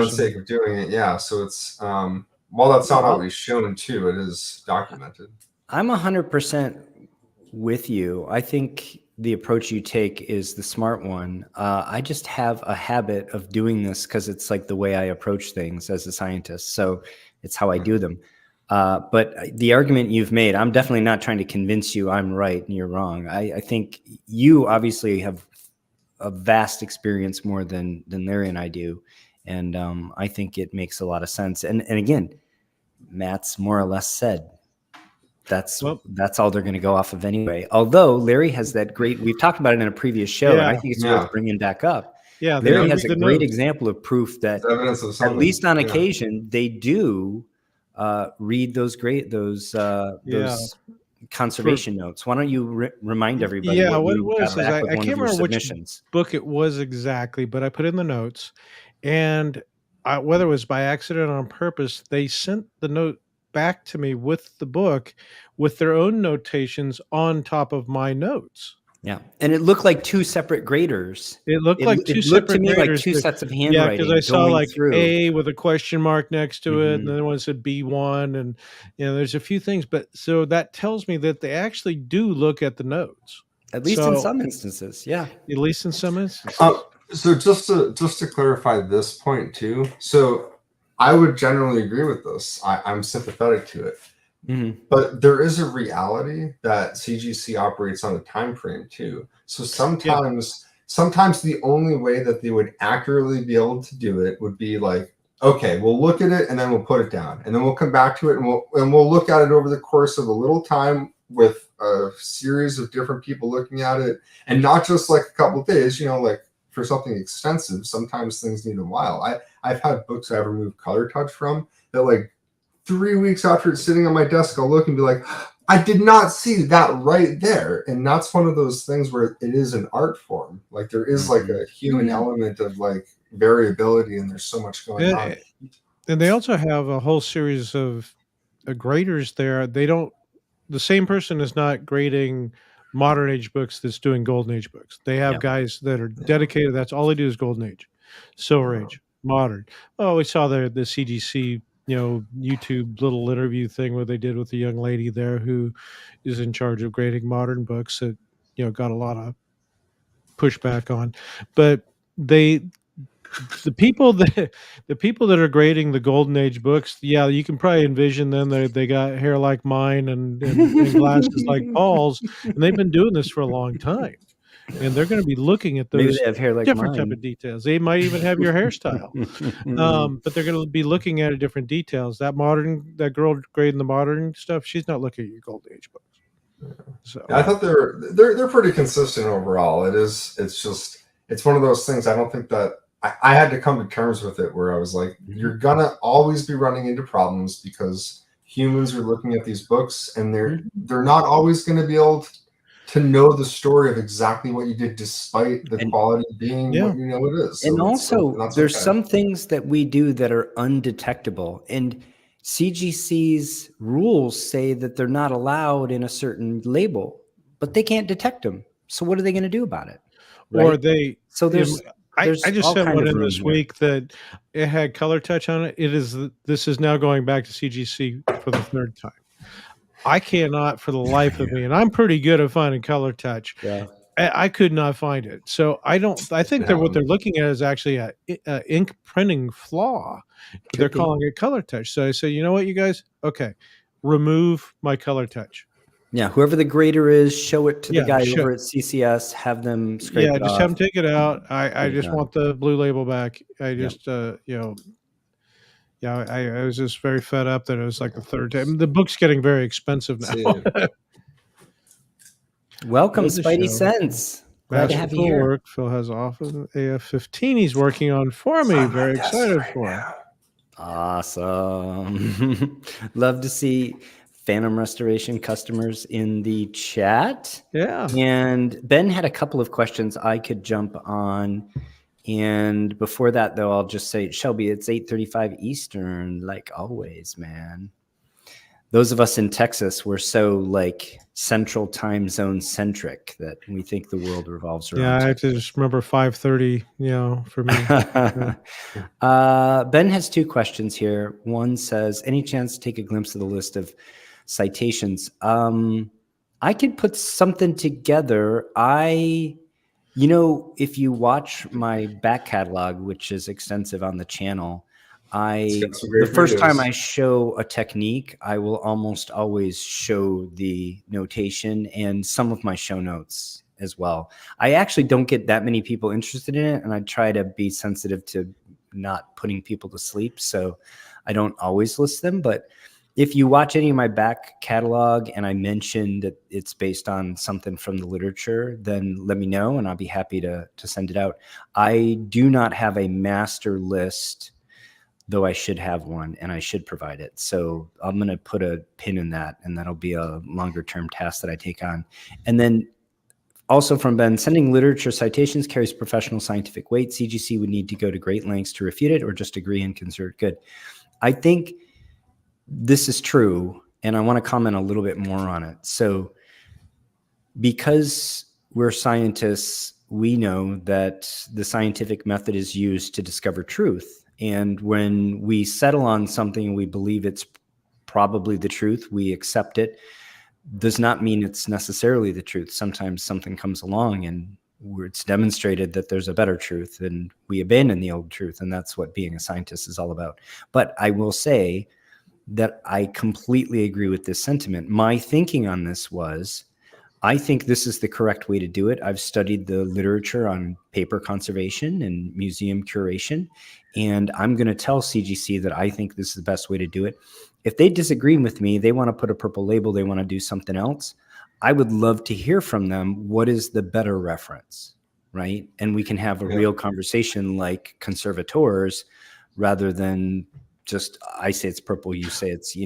sake of doing it. Yeah. So it's while that's not always shown too, it is documented. I'm 100% with you. I think the approach you take is the smart one. I just have a habit of doing this because it's like the way I approach things as a scientist. So it's how I do them. But the argument you've made, I'm definitely not trying to convince you I'm right and you're wrong. I think you obviously have a vast experience more than Larry and I do. And I think it makes a lot of sense. And again, Matt's more or less said, that's all they're going to go off of anyway. Although Larry has that great, we've talked about it in a previous show, and I think it's worth bringing back up. Yeah, Larry has a great example of proof that at least on occasion they do read those conservation notes. Why don't you remind everybody? Yeah, what it was is I can't remember which book it was exactly, but I put in the notes, and whether it was by accident or on purpose, they sent the note back to me with the book with their own notations on top of my notes. Yeah. And it looked like two separate graders. It looked like two separate graders. Like two sets of handwriting. Yeah, because I saw like A with a question mark next to it, and then one said B1, and you know, there's a few things, but so that tells me that they actually do look at the notes. At least in some instances, yeah. At least in some instances. So just to clarify this point too, so I would generally agree with this. I'm sympathetic to it. But there is a reality that CGC operates on a time frame too. So sometimes the only way that they would accurately be able to do it would be like, okay, we'll look at it and then we'll put it down, and then we'll come back to it and we'll look at it over the course of a little time with a series of different people looking at it, and not just like a couple of days, you know, like for something extensive, sometimes things need a while. I've had books I have removed color touch from that like 3 weeks after it's sitting on my desk, I'll look and be like, I did not see that right there. And that's one of those things where it is an art form. Like there is like a human element of like variability, and there's so much going on. And they also have a whole series of graders there, they don't. The same person is not grading modern age books that's doing golden age books. They have guys that are dedicated. That's all they do is golden age, silver age, modern. Oh, we saw the CGC, YouTube little interview thing where they did with the young lady there who is in charge of grading modern books that, got a lot of pushback on. But the people that are grading the golden age books, you can probably envision them. They got hair like mine and glasses like Paul's, and they've been doing this for a long time. And they're going to be looking at Maybe those they have hair like different mine. type of details. They might even have your hairstyle, but they're going to be looking at different details. That girl grading the modern stuff, she's not looking at your golden age books. So I thought they're pretty consistent overall. It's one of those things. I don't think that I had to come to terms with it where I was like, you're gonna always be running into problems because humans are looking at these books and they're not always going to be able to know the story of exactly what you did, despite the quality being what it is. So and also, there's some things that we do that are undetectable, and CGC's rules say that they're not allowed in a certain label, but they can't detect them. So what are they going to do about it? Right? Or they there's I just sent one in this week that it had color touch on it. This is now going back to CGC for the third time. I cannot for the life of me, and I'm pretty good at finding color touch. Yeah. I could not find it. So I think that what they're looking at is actually a ink printing flaw. They're calling it color touch. So I say, you know what, you guys? Okay, remove my color touch. Yeah, whoever the grader is, show it to the guy over at CCS. Have them scrape it off. Just have them take it out. I just want the blue label back. I just, I was just very fed up that it was like the third time. The book's getting very expensive now. Welcome, Spidey Sense. Glad to have you here. Work. Phil has office AF-15 he's working on for me. Very excited for him. Awesome. Love to see Phantom Restoration customers in the chat. Yeah. And Ben had a couple of questions I could jump on. And before that, though, I'll just say, Shelby, it's 8:35 Eastern, like always, man. Those of us in Texas, we're so like central time zone centric that we think the world revolves around. Yeah, I have to just remember 5:30, for me. Ben has two questions here. One says, any chance to take a glimpse of the list of citations? I could put something together. If you watch my back catalog, which is extensive on the channel, the first time I show a technique, I will almost always show the notation and some of my show notes as well. I actually don't get that many people interested in it, and I try to be sensitive to not putting people to sleep, so I don't always list them. But if you watch any of my back catalog and I mention that it's based on something from the literature, then let me know and I'll be happy to send it out. I do not have a master list, though I should have one and I should provide it. So I'm going to put a pin in that, and that'll be a longer term task that I take on. And then also from Ben, sending literature citations carries professional scientific weight. CGC would need to go to great lengths to refute it or just agree and consider it good. I think this is true, and I want to comment a little bit more on it. So because we're scientists, we know that the scientific method is used to discover truth. And when we settle on something and we believe it's probably the truth, we accept it. Does not mean it's necessarily the truth. Sometimes something comes along and it's demonstrated that there's a better truth, and we abandon the old truth. And that's what being a scientist is all about. But I will say that I completely agree with this sentiment. My thinking on this was, I think this is the correct way to do it. I've studied the literature on paper conservation and museum curation, and I'm going to tell CGC that I think this is the best way to do it. If they disagree with me, they want to put a purple label, they want to do something else, I would love to hear from them. What is the better reference, right? And we can have a real conversation like conservators, rather than just, I say it's purple, you say it's,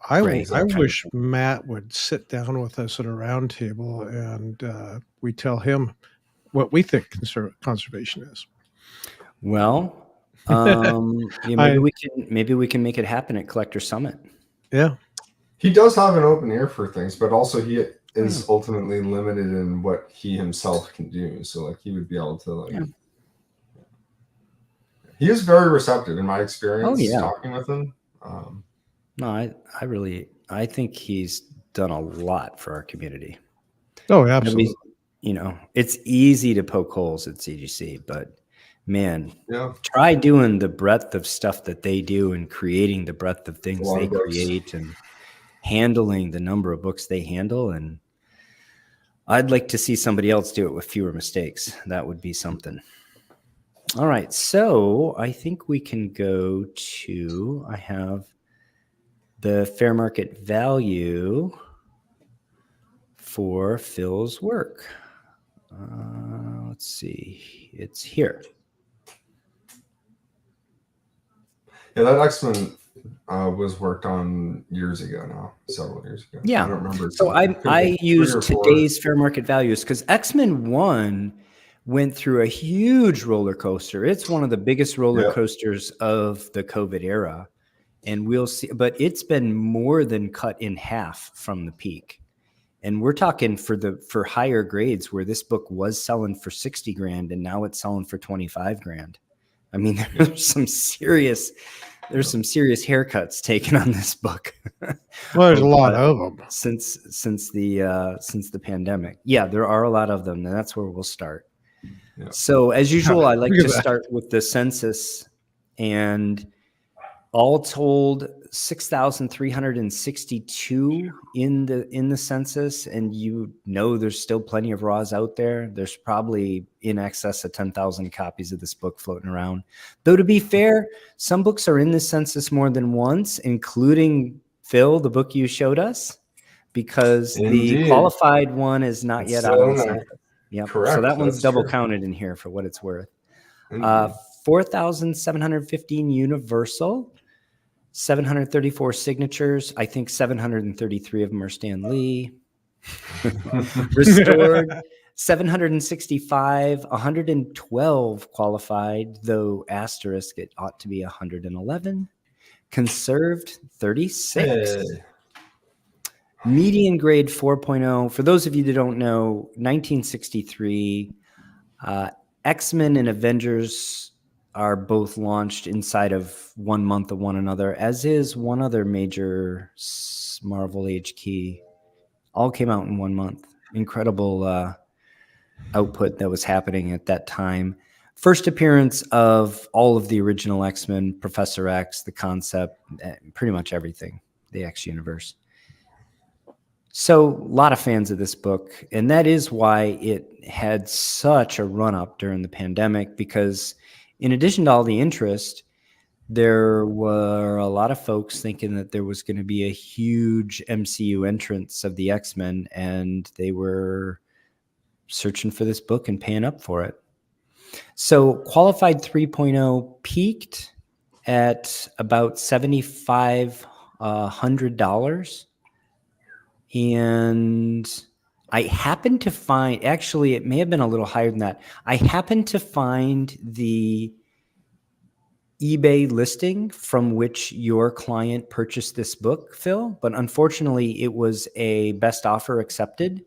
I wish Matt would sit down with us at a round table and we tell him what we think conservation is. Well, maybe we can make it happen at Collector Summit. Yeah. He does have an open ear for things, but also he is ultimately limited in what he himself can do. So like he would be able to like. Yeah. He is very receptive in my experience talking with him. No, I think he's done a lot for our community. Oh, absolutely. It's easy to poke holes at CGC, but man, try doing the breadth of stuff that they do and creating the breadth of things they create and handling the number of books they handle. And I'd like to see somebody else do it with fewer mistakes. That would be something. All right. So I think we can go to, I have the fair market value for Phil's work. Let's see. It's here. Yeah, that X-Men was worked on years ago now, several years ago. Yeah. I don't remember. So I used today's fair market values because X-Men 1 went through a huge roller coaster. It's one of the biggest roller coasters of the COVID era. And we'll see, but it's been more than cut in half from the peak. And we're talking for higher grades where this book was selling for 60 grand and now it's selling for 25 grand. I mean, there's some serious haircuts taken on this book. Well, there's a lot of them since the pandemic. Yeah, there are a lot of them, and that's where we'll start. Yeah. So as usual, I like to start with the census, and all told, 6,362 in the census, and there's still plenty of raws out there. There's probably in excess of 10,000 copies of this book floating around. Though to be fair, some books are in the census more than once, including Phil, the book you showed us, because the qualified one is not yet out of the census. Yep. Correct. So that one's double counted in here for what it's worth. 4,715 universal. 734 signatures. I think 733 of them are Stan Lee. Restored, 765, 112 qualified, though asterisk, it ought to be 111. Conserved, 36. Hey. Median grade 4.0. For those of you that don't know, 1963, X-Men and Avengers are both launched inside of 1 month of one another, as is one other major Marvel Age Key. All came out in 1 month. Incredible output that was happening at that time. First appearance of all of the original X-Men, Professor X, the Concept, pretty much everything, the X universe. So a lot of fans of this book, and that is why it had such a run-up during the pandemic, because in addition to all the interest, there were a lot of folks thinking that there was going to be a huge MCU entrance of the X-Men, and they were searching for this book and paying up for it. So Qualified 3.0 peaked at about $7,500. And I happened to find, actually, it may have been a little higher than that. I happened to find the eBay listing from which your client purchased this book, Phil, but unfortunately it was a best offer accepted.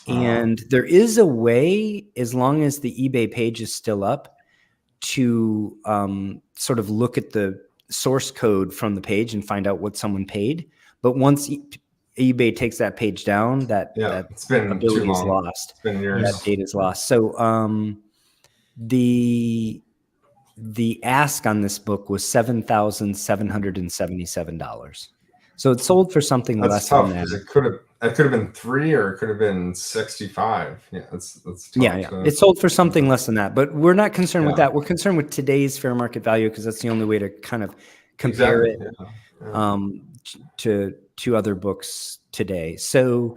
And there is a way, as long as the eBay page is still up, to sort of look at the source code from the page and find out what someone paid. But once eBay takes that page down, that it's been ability is lost. It's been years. That data is lost. So the ask on this book was $7,777. So it sold for something less than that. It could have been 3 or it could have been 65. Yeah, that's tough. Yeah. It sold for something less than that, but we're not concerned with that. We're concerned with today's fair market value because that's the only way to kind of compare it to other books today. So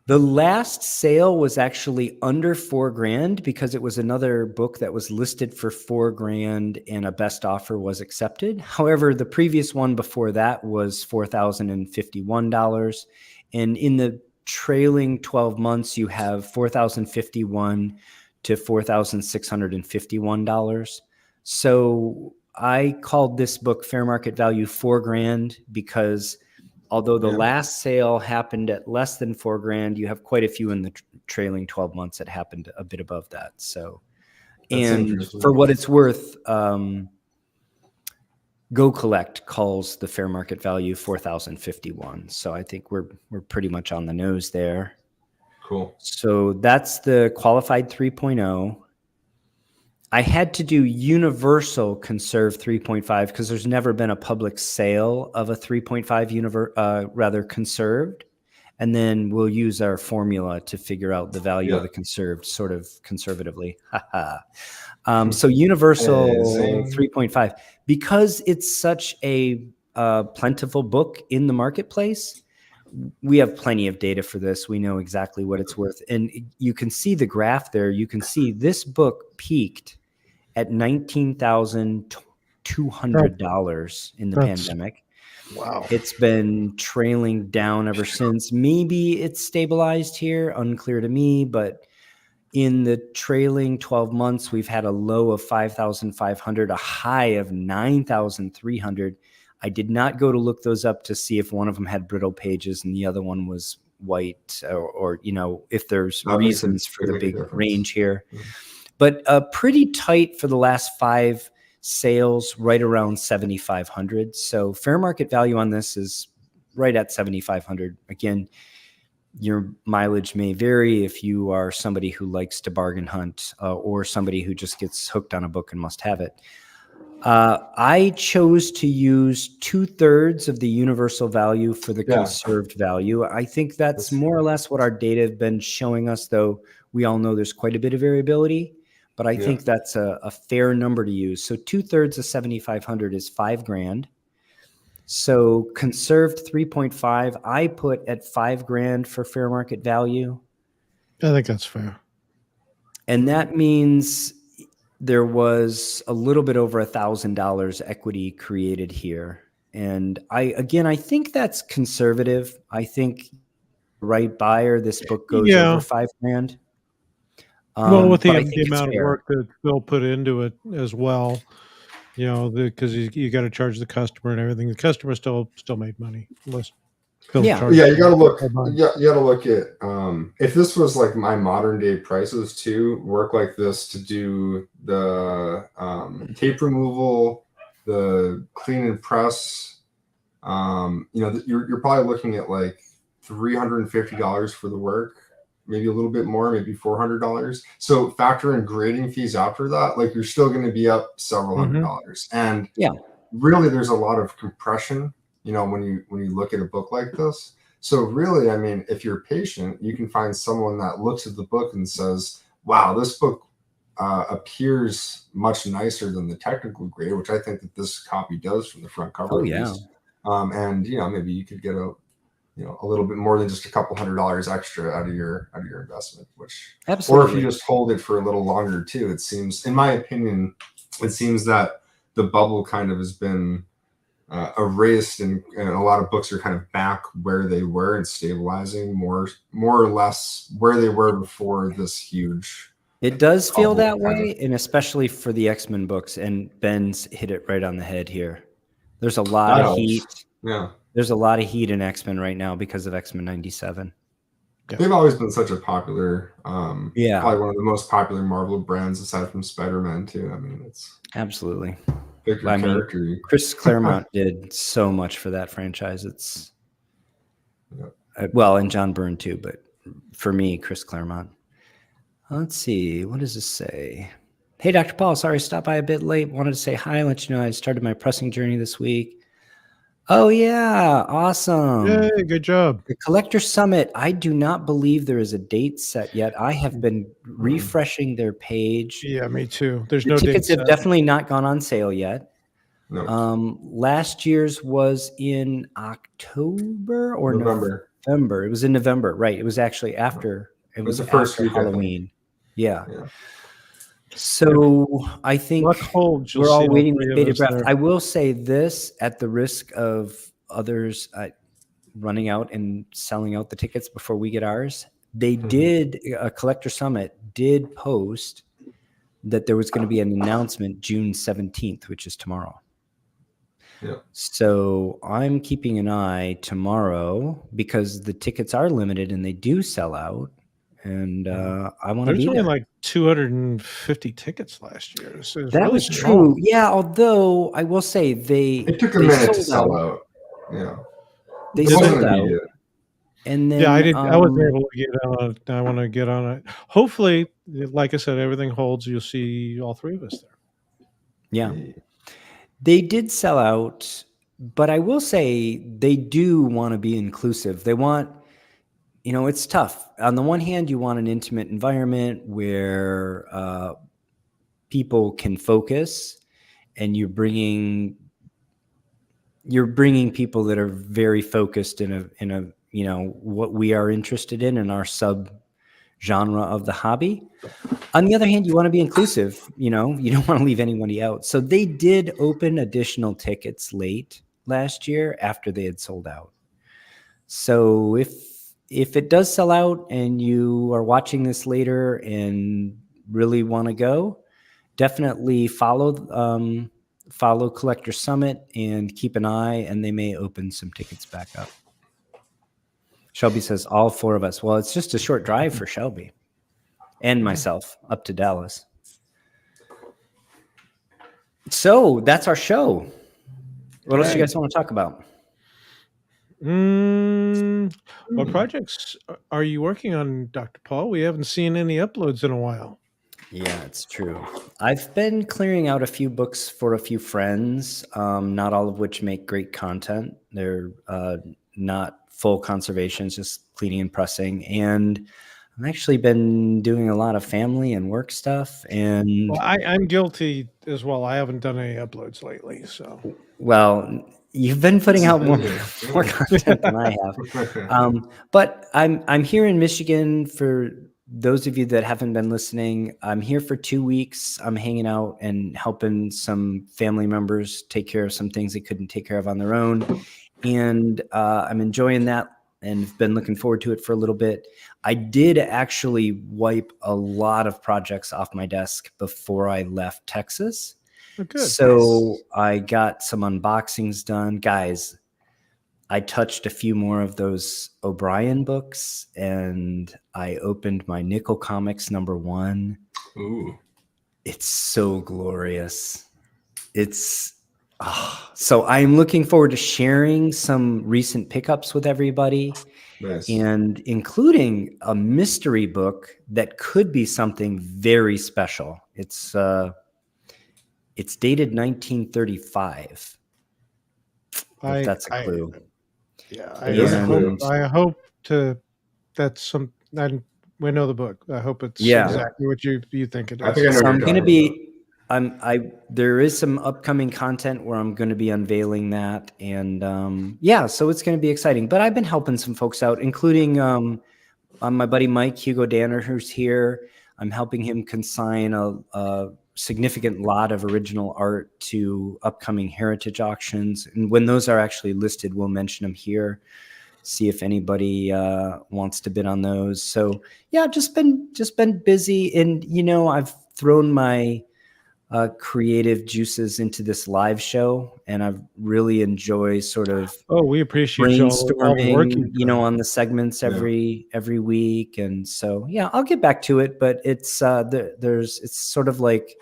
the last sale was actually under $4,000 because it was another book that was listed for $4,000 and a best offer was accepted. However, the previous one before that was $4,051. And in the trailing 12 months, you have $4,051 to $4,651. So I called this book fair market value $4,000 because although the last sale happened at less than $4,000, you have quite a few in the trailing 12 months that happened a bit above that. So, and for what it's worth, Go Collect calls the fair market value 4,051. So I think we're pretty much on the nose there. Cool. So that's the qualified 3.0. I had to do universal conserve 3.5 because there's never been a public sale of a 3.5 rather conserved. And then we'll use our formula to figure out the value of the conserved sort of conservatively. So universal 3.5, because it's such a plentiful book in the marketplace, we have plenty of data for this. We know exactly what it's worth. And you can see the graph there. You can see this book peaked at $19,200 in the pandemic. Wow. It's been trailing down ever since. Maybe it's stabilized here, unclear to me, but in the trailing 12 months, we've had a low of 5,500, a high of 9,300. I did not go to look those up to see if one of them had brittle pages and the other one was white, or you know, if there's reasons for the big range here. But pretty tight for the last 5 sales, right around 7,500. So fair market value on this is right at 7,500. Again, your mileage may vary if you are somebody who likes to bargain hunt or somebody who just gets hooked on a book and must have it. I chose to use 2/3 of the universal value for the conserved value. I think that's more or less what our data have been showing us, though we all know there's quite a bit of variability. But I think that's a fair number to use. So 2/3 of 7,500 is $5,000. So conserved 3.5, I put at $5,000 for fair market value. I think that's fair. And that means there was a little bit over $1,000 equity created here. And I think that's conservative. I think right buyer, this book goes over $5,000. Well, with the amount of work that Phil put into it as well, you know, because you got to charge the customer and everything. The customer still made money. Unless Phil you got to look. You got to look at if this was like my modern day prices too. Work like this to do the tape removal, the clean and press. You know, you're probably looking at like $350 for the work. Maybe a little bit more, maybe $400. So factor in grading fees after that, like you're still going to be up several $100s. And really, there's a lot of compression, you know, when you look at a book like this. So really, I mean, if you're patient, you can find someone that looks at the book and says, "Wow, this book appears much nicer than the technical grade," which I think that this copy does from the front cover. Oh yeah. And you know, maybe you could get a little bit more than just a couple $100 extra out of your investment, which or if you just hold it for a little longer too. It seems, in my opinion, that the bubble kind of has been erased, and a lot of books are kind of back where they were and stabilizing more or less where they were before this huge. It does feel that way, and especially for the X-Men books. And Ben's hit it right on the head here. There's a lot of heat. Yeah. There's a lot of heat in X-Men right now because of X-Men 97. They've always been such a popular, probably one of the most popular Marvel brands aside from Spider-Man too. I mean, it's absolutely. Character. Chris Claremont did so much for that franchise. It's well, and John Byrne too, but for me, Chris Claremont. Let's see, what does this say? Hey, Dr. Paul, sorry to stop by a bit late. Wanted to say hi, let you know I started my pressing journey this week. Oh, yeah. Awesome. Yay, good job. The Collector Summit. I do not believe there is a date set yet. I have been refreshing their page. Yeah, me too. There's no date set. Tickets have definitely not gone on sale yet. No. Last year's was in October or November. November. It was in November. Right. It was actually after. It was the first week, Halloween. Yeah. So I think we're all waiting with bated breath. I will say this, at the risk of others running out and selling out the tickets before we get ours. They did, a Collector Summit did post that there was going to be an announcement June 17th, which is tomorrow. Yeah. So I'm keeping an eye tomorrow because the tickets are limited and they do sell out. And I want to be There's only there. like 250 tickets last year. So it's That really was small. true. Yeah, although I will say It took a minute to sell out. Yeah. They It sold wasn't out. immediate. And then Yeah, I wasn't able to get on it. I want to get on it. Hopefully, like I said, everything holds. You'll see all three of us there. Yeah. They did sell out, but I will say they do want to be inclusive. They want, it's tough. On the one hand, you want an intimate environment where people can focus, and you're bringing people that are very focused in a what we are interested in our sub genre of the hobby. On the other hand, you want to be inclusive. You don't want to leave anybody out. So they did open additional tickets late last year after they had sold out. So if it does sell out and you are watching this later and really want to go, definitely follow Collector Summit and keep an eye, and they may open some tickets back up. Shelby says all four of us. Well, it's just a short drive for Shelby and myself up to Dallas. So that's our show. What else do you guys want to talk about? What projects are you working on, Dr. Paul? We haven't seen any uploads in a while. Yeah, it's true. I've been clearing out a few books for a few friends, not all of which make great content. They're not full conservations, just cleaning and pressing. And I've actually been doing a lot of family and work stuff. And well, I'm guilty as well. I haven't done any uploads lately. So, well, you've been putting out more content than I have. But I'm here in Michigan. For those of you that haven't been listening, I'm here for 2 weeks. I'm hanging out and helping some family members take care of some things they couldn't take care of on their own. And I'm enjoying that and have been looking forward to it for a little bit. I did actually wipe a lot of projects off my desk before I left Texas. oh, good. So I got some unboxings done. Guys, I touched a few more of those O'Brien books, and I opened my Nickel Comics #1. Ooh. It's so glorious. So I'm looking forward to sharing some recent pickups with everybody. Nice. And including a mystery book that could be something very special. It's dated 1935. If that's a clue. I hope that's some. We know the book. I hope it's exactly what you think it is. I think I know So what I'm you're going to talking be. There is some upcoming content where I'm going to be unveiling that, and so it's going to be exciting. But I've been helping some folks out, including my buddy Mike Hugo Danner, who's here. I'm helping him consign a significant lot of original art to upcoming heritage auctions, and when those are actually listed, we'll mention them here. See if anybody wants to bid on those. So yeah, just been busy, and I've thrown my creative juices into this live show, and I've really enjoyed sort of we appreciate all the work on the segments every week. And so I'll get back to it, but it's it's sort of like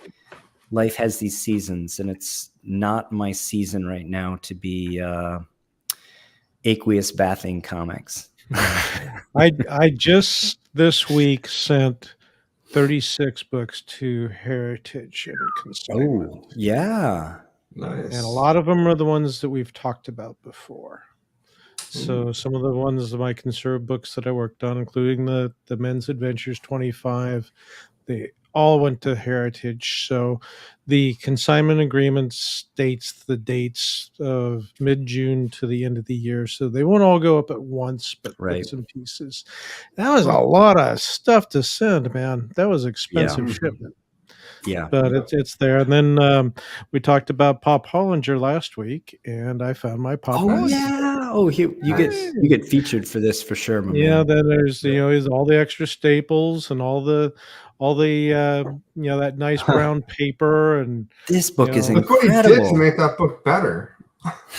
life has these seasons, and it's not my season right now to be aqueous bathing comics. I just this week sent 36 books to Heritage and consignment. Oh, yeah. Nice. And a lot of them are the ones that we've talked about before. So some of the ones of my conserved books that I worked on, including the Men's Adventures 25, they all went to Heritage. So the consignment agreement states the dates of mid-June to the end of the year. So they won't all go up at once, but bits and pieces. That was a lot of stuff to send, man. That was expensive shipment. Yeah. But it's there. And then we talked about Pop Hollinger last week, and I found my Pop Hollinger. Yeah. Oh, you get featured for this for sure, my man. Then there's is all the extra staples and all the that nice brown paper, and this book is look what he did to make that book better.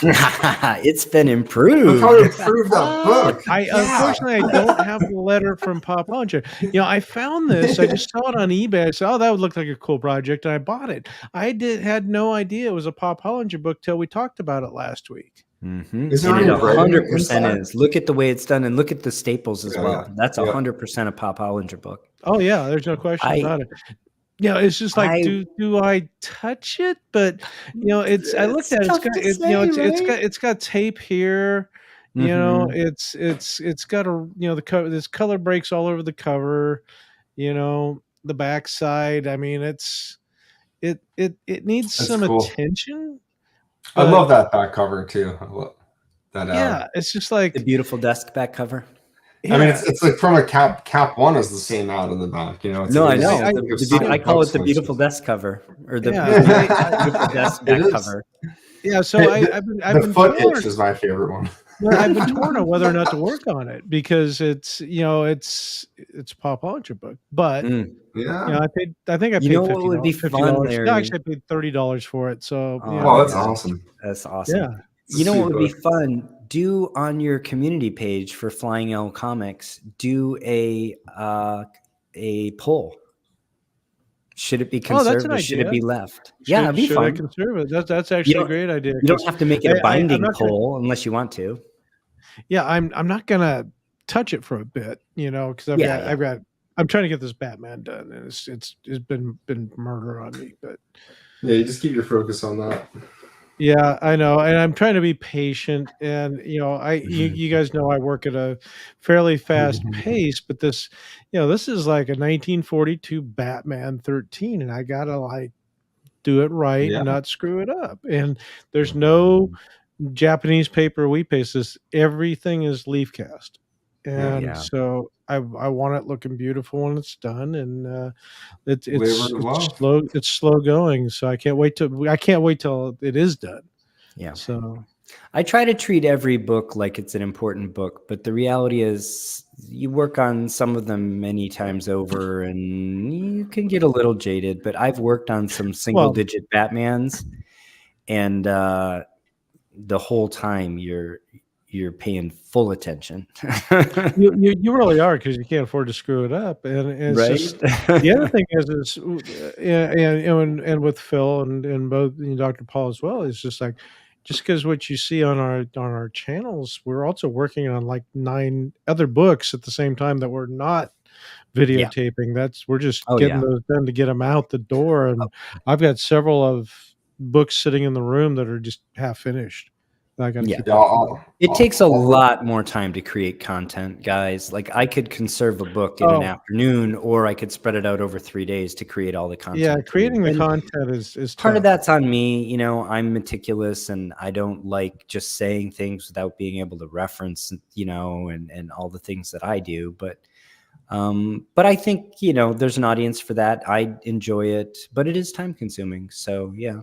It's been improved. Look how he improved that book. Unfortunately, I don't have the letter from Pop Hollinger. I found this. I just saw it on eBay. I said, "Oh, that would look like a cool project," and I bought it. I had no idea it was a Pop Hollinger book till we talked about it last week. Mm-hmm. Is it 100% is. Look at the way it's done, and look at the staples as well. That's 100% a Pop Hollinger book. Oh yeah, there's no question about it. It's just like, do I touch it? But it's I looked at it. It's got tape here. It's got the cover. There's color breaks all over the cover. The backside. I mean, it needs some attention. I love that back cover too. It's just like the beautiful desk back cover. Yeah. I mean, it's like from a cap one is the same out in the back. I know. I call it the beautiful desk cover, or the beautiful desk back cover. Yeah, so I've been foot itch is my favorite one. Well, I've been torn on whether or not to work on it because it's Pop Hollinger book, but I think I paid $50. What would be fun there? No, actually, I paid $30 for it. So that's awesome. That's awesome. Yeah, what would be fun? Do on your community page for Flying L Comics, do a poll. Should it be conserved or should it be left? It'd be fun. I conserve it? That's actually a great idea. You don't have to make it a binding poll unless you want to. Yeah, I'm not gonna touch it for a bit, because I'm trying to get this Batman done, and it's been murder on me. But you just keep your focus on that. Yeah, I know, and I'm trying to be patient. And you guys know I work at a fairly fast pace, but this is like a 1942 Batman 13, and I gotta do it right and not screw it up. And there's no Japanese paper we paste. Everything is leaf cast, and so I want it looking beautiful when it's done, and it's slow. It's slow going, so I can't wait till it is done. Yeah. So I try to treat every book like it's an important book, but the reality is you work on some of them many times over, and you can get a little jaded. But I've worked on some single-digit Batmans, and the whole time you're paying full attention. you really are, because you can't afford to screw it up. And it's just, the other thing is and with Phil and both Dr. Paul as well, is just like, just because what you see on our channels, we're also working on like 9 other books at the same time that we're not videotaping. We're just getting those done to get them out the door. And I've got several of books sitting in the room that are just half finished. It takes a lot more time to create content, guys. Like, I could conserve a book in an afternoon, or I could spread it out over 3 days to create all the content. Yeah, creating the content is part tough. of that's on me. I'm meticulous, and I don't like just saying things without being able to reference, and all the things that I do. But I think, there's an audience for that. I enjoy it, but it is time consuming. So yeah.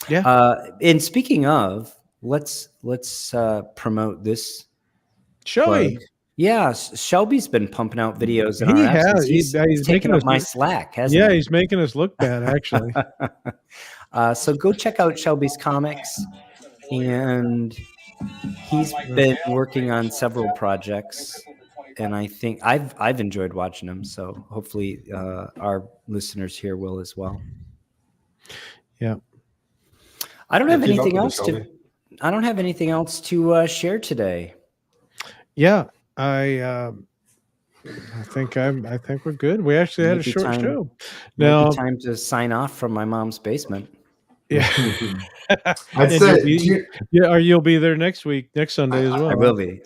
And speaking of, let's promote this. Shelby. Yeah, Shelby's been pumping out videos in our absence. He's taking up my slack, hasn't he? He's making us look bad, actually. So go check out Shelby's comics, and he's been working on several projects, and I think I've enjoyed watching them. So hopefully our listeners here will as well. Yeah. I don't have anything else to share today. Yeah, I think we're good. We actually had a short show. Now time to sign off from my mom's basement. Yeah, I'd say you'll be there next Sunday as well. I will be.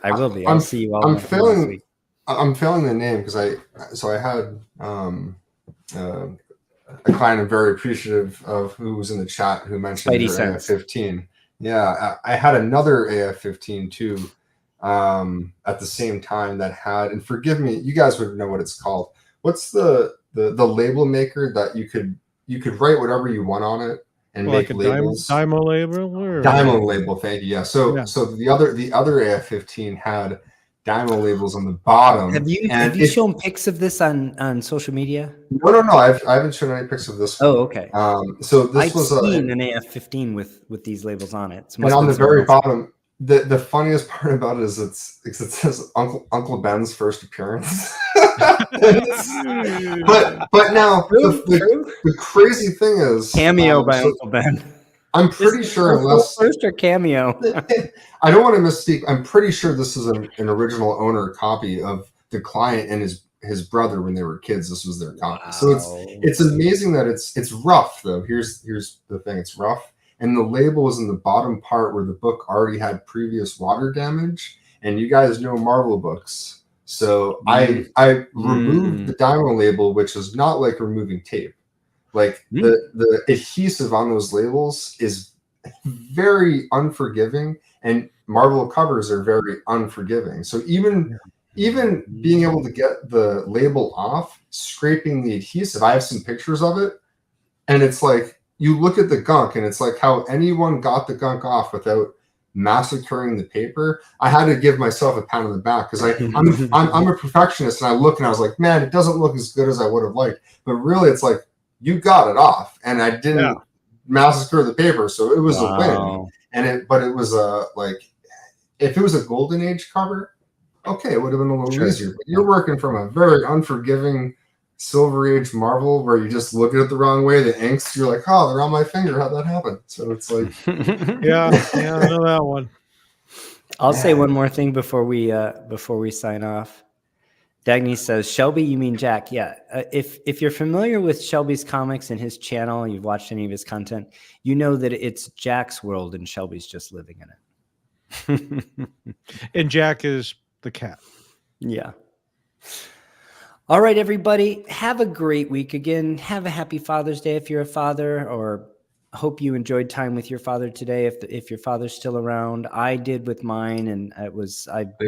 I'll see you all. I'm failing the name because I had a client I'm very appreciative of who was in the chat who mentioned AF-15. Yeah, I had another AF-15 too at the same time that had, and forgive me, you guys would know what it's called. What's the label maker that you could you could write whatever you want on it and Well, make like a labels. Dymo label, or Dymo label, thank you. Yeah. So the other AF-15 had Dymo labels on the bottom. Have you shown pics of this on social media? No. I haven't shown any pics of this one. Oh, okay. So this I've was seen an AF-15 with these labels on it. And on the very bottom, the funniest part about it is it says Uncle Ben's first appearance. but now the crazy thing is cameo by Uncle Ben. I'm pretty sure, unless first or cameo. I don't want to misspeak. I'm pretty sure this is an original owner copy of the client and his brother when they were kids. This was their copy. Wow. So it's amazing that it's rough though. Here's the thing. It's rough, and the label is in the bottom part where the book already had previous water damage. And you guys know Marvel books, so I removed the Dymo label, which is not like removing tape. Like the adhesive on those labels is very unforgiving, and Marvel covers are very unforgiving. So even being able to get the label off, scraping the adhesive, I have some pictures of it, and it's like you look at the gunk, and it's like how anyone got the gunk off without massacring the paper. I had to give myself a pat on the back because I'm a perfectionist, and I look and I was like, man, it doesn't look as good as I would have liked, but really it's like, you got it off, and I didn't massacre the paper, so it was a win. But it was like, if it was a Golden Age cover, okay, it would have been a little easier. But you're working from a very unforgiving Silver Age Marvel where you just look at it the wrong way. The inks, you're like, oh, they're on my finger. How'd that happen? So it's like, yeah, I know that one. I'll say one more thing before we sign off. Dagny says, Shelby, you mean Jack? Yeah. If you're familiar with Shelby's comics and his channel, you've watched any of his content, you know that it's Jack's world and Shelby's just living in it. And Jack is the cat. Yeah. All right, everybody. Have a great week. Again, have a happy Father's Day if you're a father, or hope you enjoyed time with your father today. If your father's still around, I did with mine, and I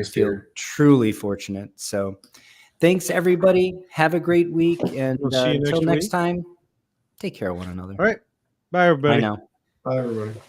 feel truly fortunate. So thanks, everybody. Have a great week. And we'll see you until next time, take care of one another. All right. Bye, everybody. Bye now. Bye, everybody.